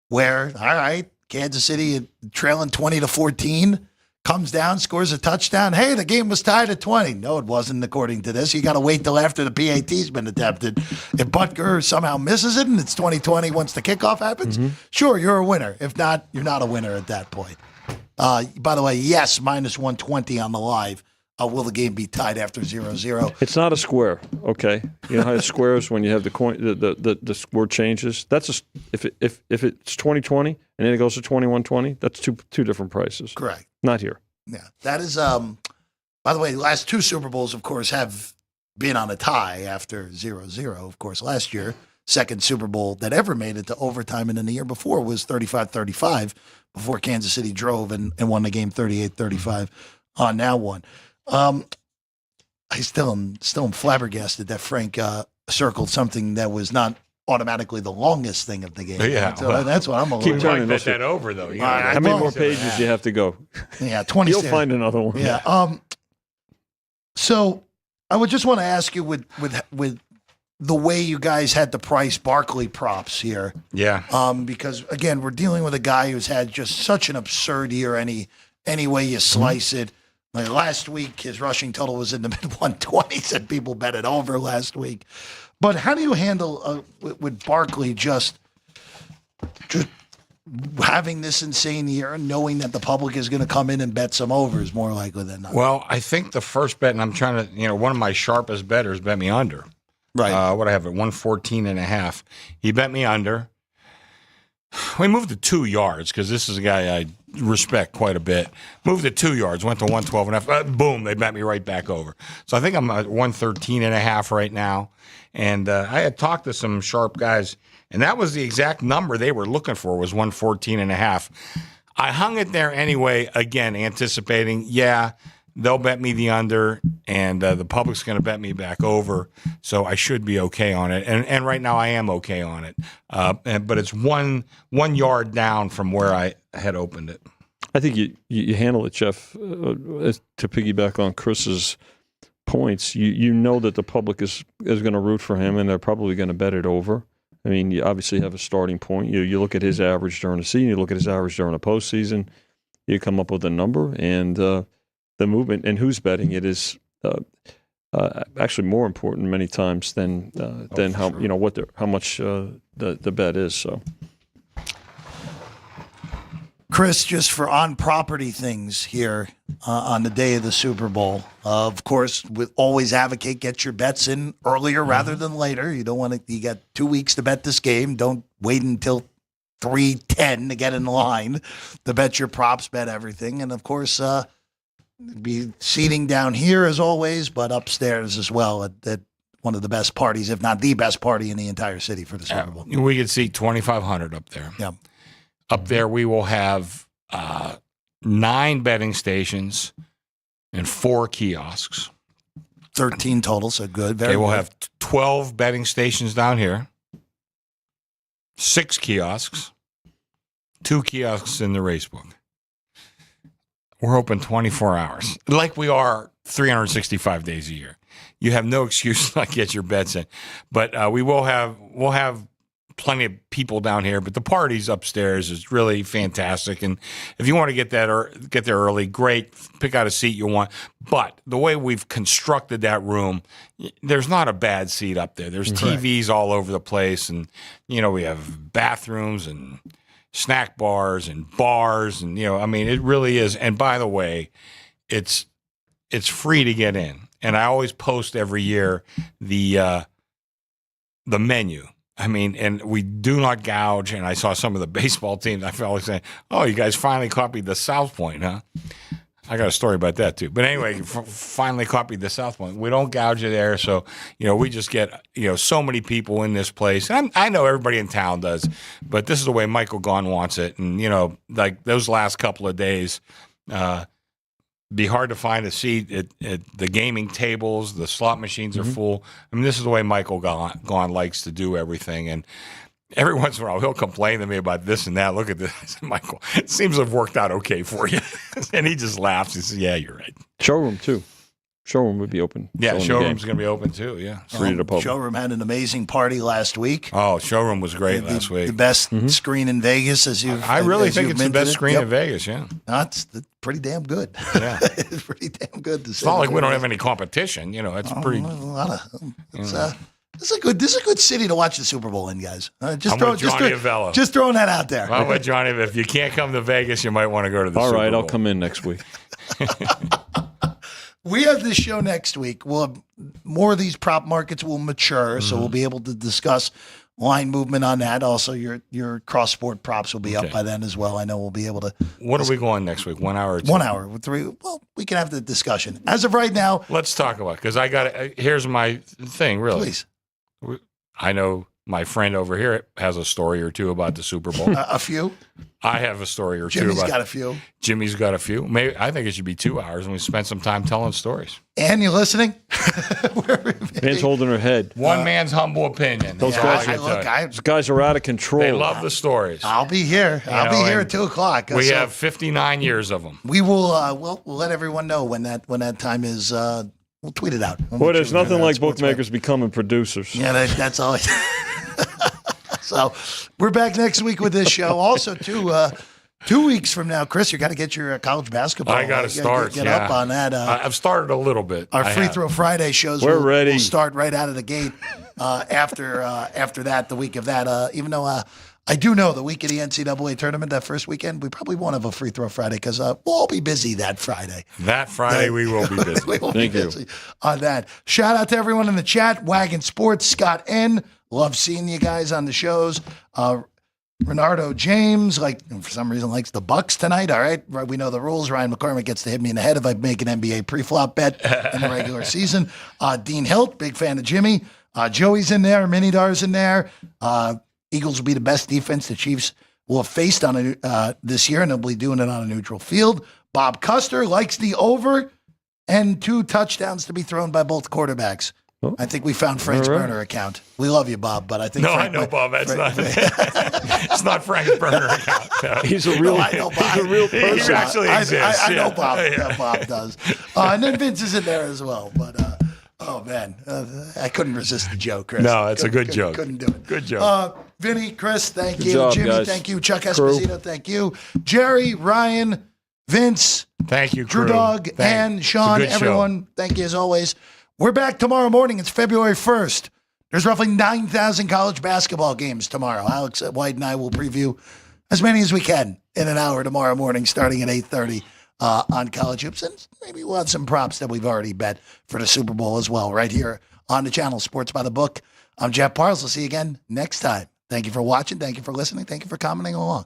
where, all right, Kansas City trailing 20-14, comes down, scores a touchdown. Hey, the game was tied at 20. No, it wasn't, according to this. You got to wait till after the PAT's been attempted. If Butker somehow misses it and it's 2020 once the kickoff happens, sure, you're a winner. If not, you're not a winner at that point. By the way, yes, -120 on the live. Will the game be tied after 0-0? It's not a square, okay? You know how a square is when you have the coin, the score changes. That's if it's 2020 and then it goes to 21-20. That's two different prices. Correct. Not here. Yeah, that is. By the way, the last two Super Bowls, of course, have been on a tie after 0-0. Of course, last year, second Super Bowl that ever made it to overtime, and then the year before was 35-35 before Kansas City drove and won the game 38-35 on that one. I still am flabbergasted that Frank circled something that was not automatically the longest thing of the game. Yeah, that's what I'm a little. Keep turning that over though. How many more pages do you have to go? Yeah, 20. You'll find another one. Yeah. So I would just want to ask you with the way you guys had to price Barkley props here. Yeah. Because again, we're dealing with a guy who's had just such an absurd year any way you slice it. Like last week, his rushing total was in the mid-120s, and people bet it over last week. But how do you handle with Barkley just having this insane year, knowing that the public is going to come in and bet some overs more likely than not? Well, I think the first bet, and I'm trying to, one of my sharpest bettors bet me under. Right. What I have at 114.5. He bet me under. We moved to 2 yards because this is a guy I respect quite a bit. Moved to 2 yards, went to 112.5. Boom, they bet me right back over. So I think I'm at 113.5 right now. And I had talked to some sharp guys, and that was the exact number they were looking for was 114.5. I hung it there anyway, again, anticipating, they'll bet me the under, and the public's going to bet me back over, so I should be okay on it. And right now I am okay on it, but it's one yard down from where I had opened it. I think you handle it, Jeff. To piggyback on Chris's points, you know that the public is going to root for him, and they're probably going to bet it over. I mean, you obviously have a starting point. You look at his average during the season, you look at his average during the postseason, you come up with a number, and the movement and who's betting it is actually more important many times than how sure. How much the bet is. So, Chris, just for on-property things here on the day of the Super Bowl, of course, we always advocate get your bets in earlier rather than later. You don't want to. You got 2 weeks to bet this game. Don't wait until 3:10 to get in line to bet your props, bet everything, and of course, be seating down here as always, but upstairs as well at one of the best parties, if not the best party in the entire city for the Super Bowl. We could seat 2,500 up there. Yeah. Up there, we will have 9 betting stations and 4 kiosks. 13 total, so good. Very we'll good. have 12 betting stations down here, 6 kiosks, 2 kiosks in the race book. We're open 24 hours, like we are 365 days a year. You have no excuse to not get your bets in. But we'll have plenty of people down here. But the parties upstairs is really fantastic. And if you want to get there early, great. Pick out a seat you want. But the way we've constructed that room, there's not a bad seat up there. There's TVs all over the place, and we have bathrooms and snack bars and bars, and it really is. And by the way, it's free to get in, and I always post every year the menu. And we do not gouge. And I saw some of the baseball teams. I felt like saying, "Oh, you guys finally copied the South Point, huh?" I got a story about that too. But anyway, finally copied the South Point. We don't gouge you there, so we just get so many people in this place. And I know everybody in town does, but this is the way Michael Gaughan wants it. And like those last couple of days, be hard to find a seat at the gaming tables. The slot machines are full. This is the way Michael Gaughan likes to do everything. And every once in a while, he'll complain to me about this and that. Look at this. I said, Michael, it seems to have worked out okay for you. And he just laughs. He says, yeah, you're right. Showroom, too. Showroom would be open. Yeah, showroom's going to be open, too. Yeah. Free to the public. Showroom had an amazing party last week. Oh, showroom was great last week. The best screen in Vegas, I really think it's the best screen in Vegas, yeah. It's pretty damn good. Yeah. It's pretty damn good. It's not like we don't have any competition. It's pretty. This is a good city to watch the Super Bowl in, guys. Just throwing that out there. Well, but Johnny, if you can't come to Vegas, you might want to go to the Super Bowl. All right, I'll come in next week. We have this show next week. We'll have more of these prop markets will mature, so we'll be able to discuss line movement on that. Also, your cross sport props will be up by then as well. I know we'll be able to. What are we going next week? 1 hour or 2? 1 hour with 3. Well, we can have the discussion. As of right now, let's talk about it, because I got here's my thing. Really, please. I know my friend over here has a story or two about the Super Bowl. A few. I have a story or two Jimmy's about. got a few. Jimmy's got a few. Maybe I think it should be 2 hours, and we spend some time telling stories. And you listening? Man's holding her head. One man's humble opinion. Those guys are out of control. They love the stories. I'll be here. I'll be here at 2:00. We have 59 years of them. We will. We'll let everyone know when that time is. We'll tweet it out. Well, there's nothing like bookmakers becoming producers. Yeah, that's always. So we're back next week with this show. Also, 2 weeks from now, Chris, you got to get your college basketball. I got to start. Get up on that. I've started a little bit. Our Free Throw Friday shows. We're ready. We'll start right out of the gate. After that, the week of that. Even though I do know the week of the NCAA tournament, that first weekend, we probably won't have a Free Throw Friday because we'll all be busy that Friday. That Friday, we will be busy. We will be busy on that. Shout out to everyone in the chat. Wagon Sports, Scott N. Love seeing you guys on the shows. Renardo James, for some reason, likes the Bucks tonight. All right. We know the rules. Ryan McCormick gets to hit me in the head if I make an NBA pre-flop bet in the regular season. Dean Hilt, big fan of Jimmy. Joey's in there. Minidar's in there. Eagles will be the best defense. The Chiefs will have faced on this year, and they'll be doing it on a neutral field. Bob Custer likes the over and 2 touchdowns to be thrown by both quarterbacks. Oh. I think we found Frank's burner account. We love you, Bob, but I think No, Frank I know, Bob. That's not. It's not Frank's burner account. No. He's a real, I know Bob. he's a real He person. actually exists. I know yeah. Bob. Yeah. Yeah, Bob does. And then Vince is in there as well. But oh man, I couldn't resist the joke, Chris. No, it's a good joke. Couldn't do it. Good joke. Vinny, Chris, thank Good you. job, Jimmy, guys. thank you. Chuck Crew. Esposito, thank you. Jerry, Ryan, Vince, Thank you, Drew crew. Dog, and Sean, It's a good show. everyone, thank you as always. We're back tomorrow morning. It's February 1st. There's roughly 9,000 college basketball games tomorrow. Alex White and I will preview as many as we can in an hour tomorrow morning, starting at 8:30 on College Hoops. And maybe we'll have some props that we've already bet for the Super Bowl as well, right here on the channel, Sports by the Book. I'm Jeff Parles. We'll see you again next time. Thank you for watching. Thank you for listening. Thank you for commenting along.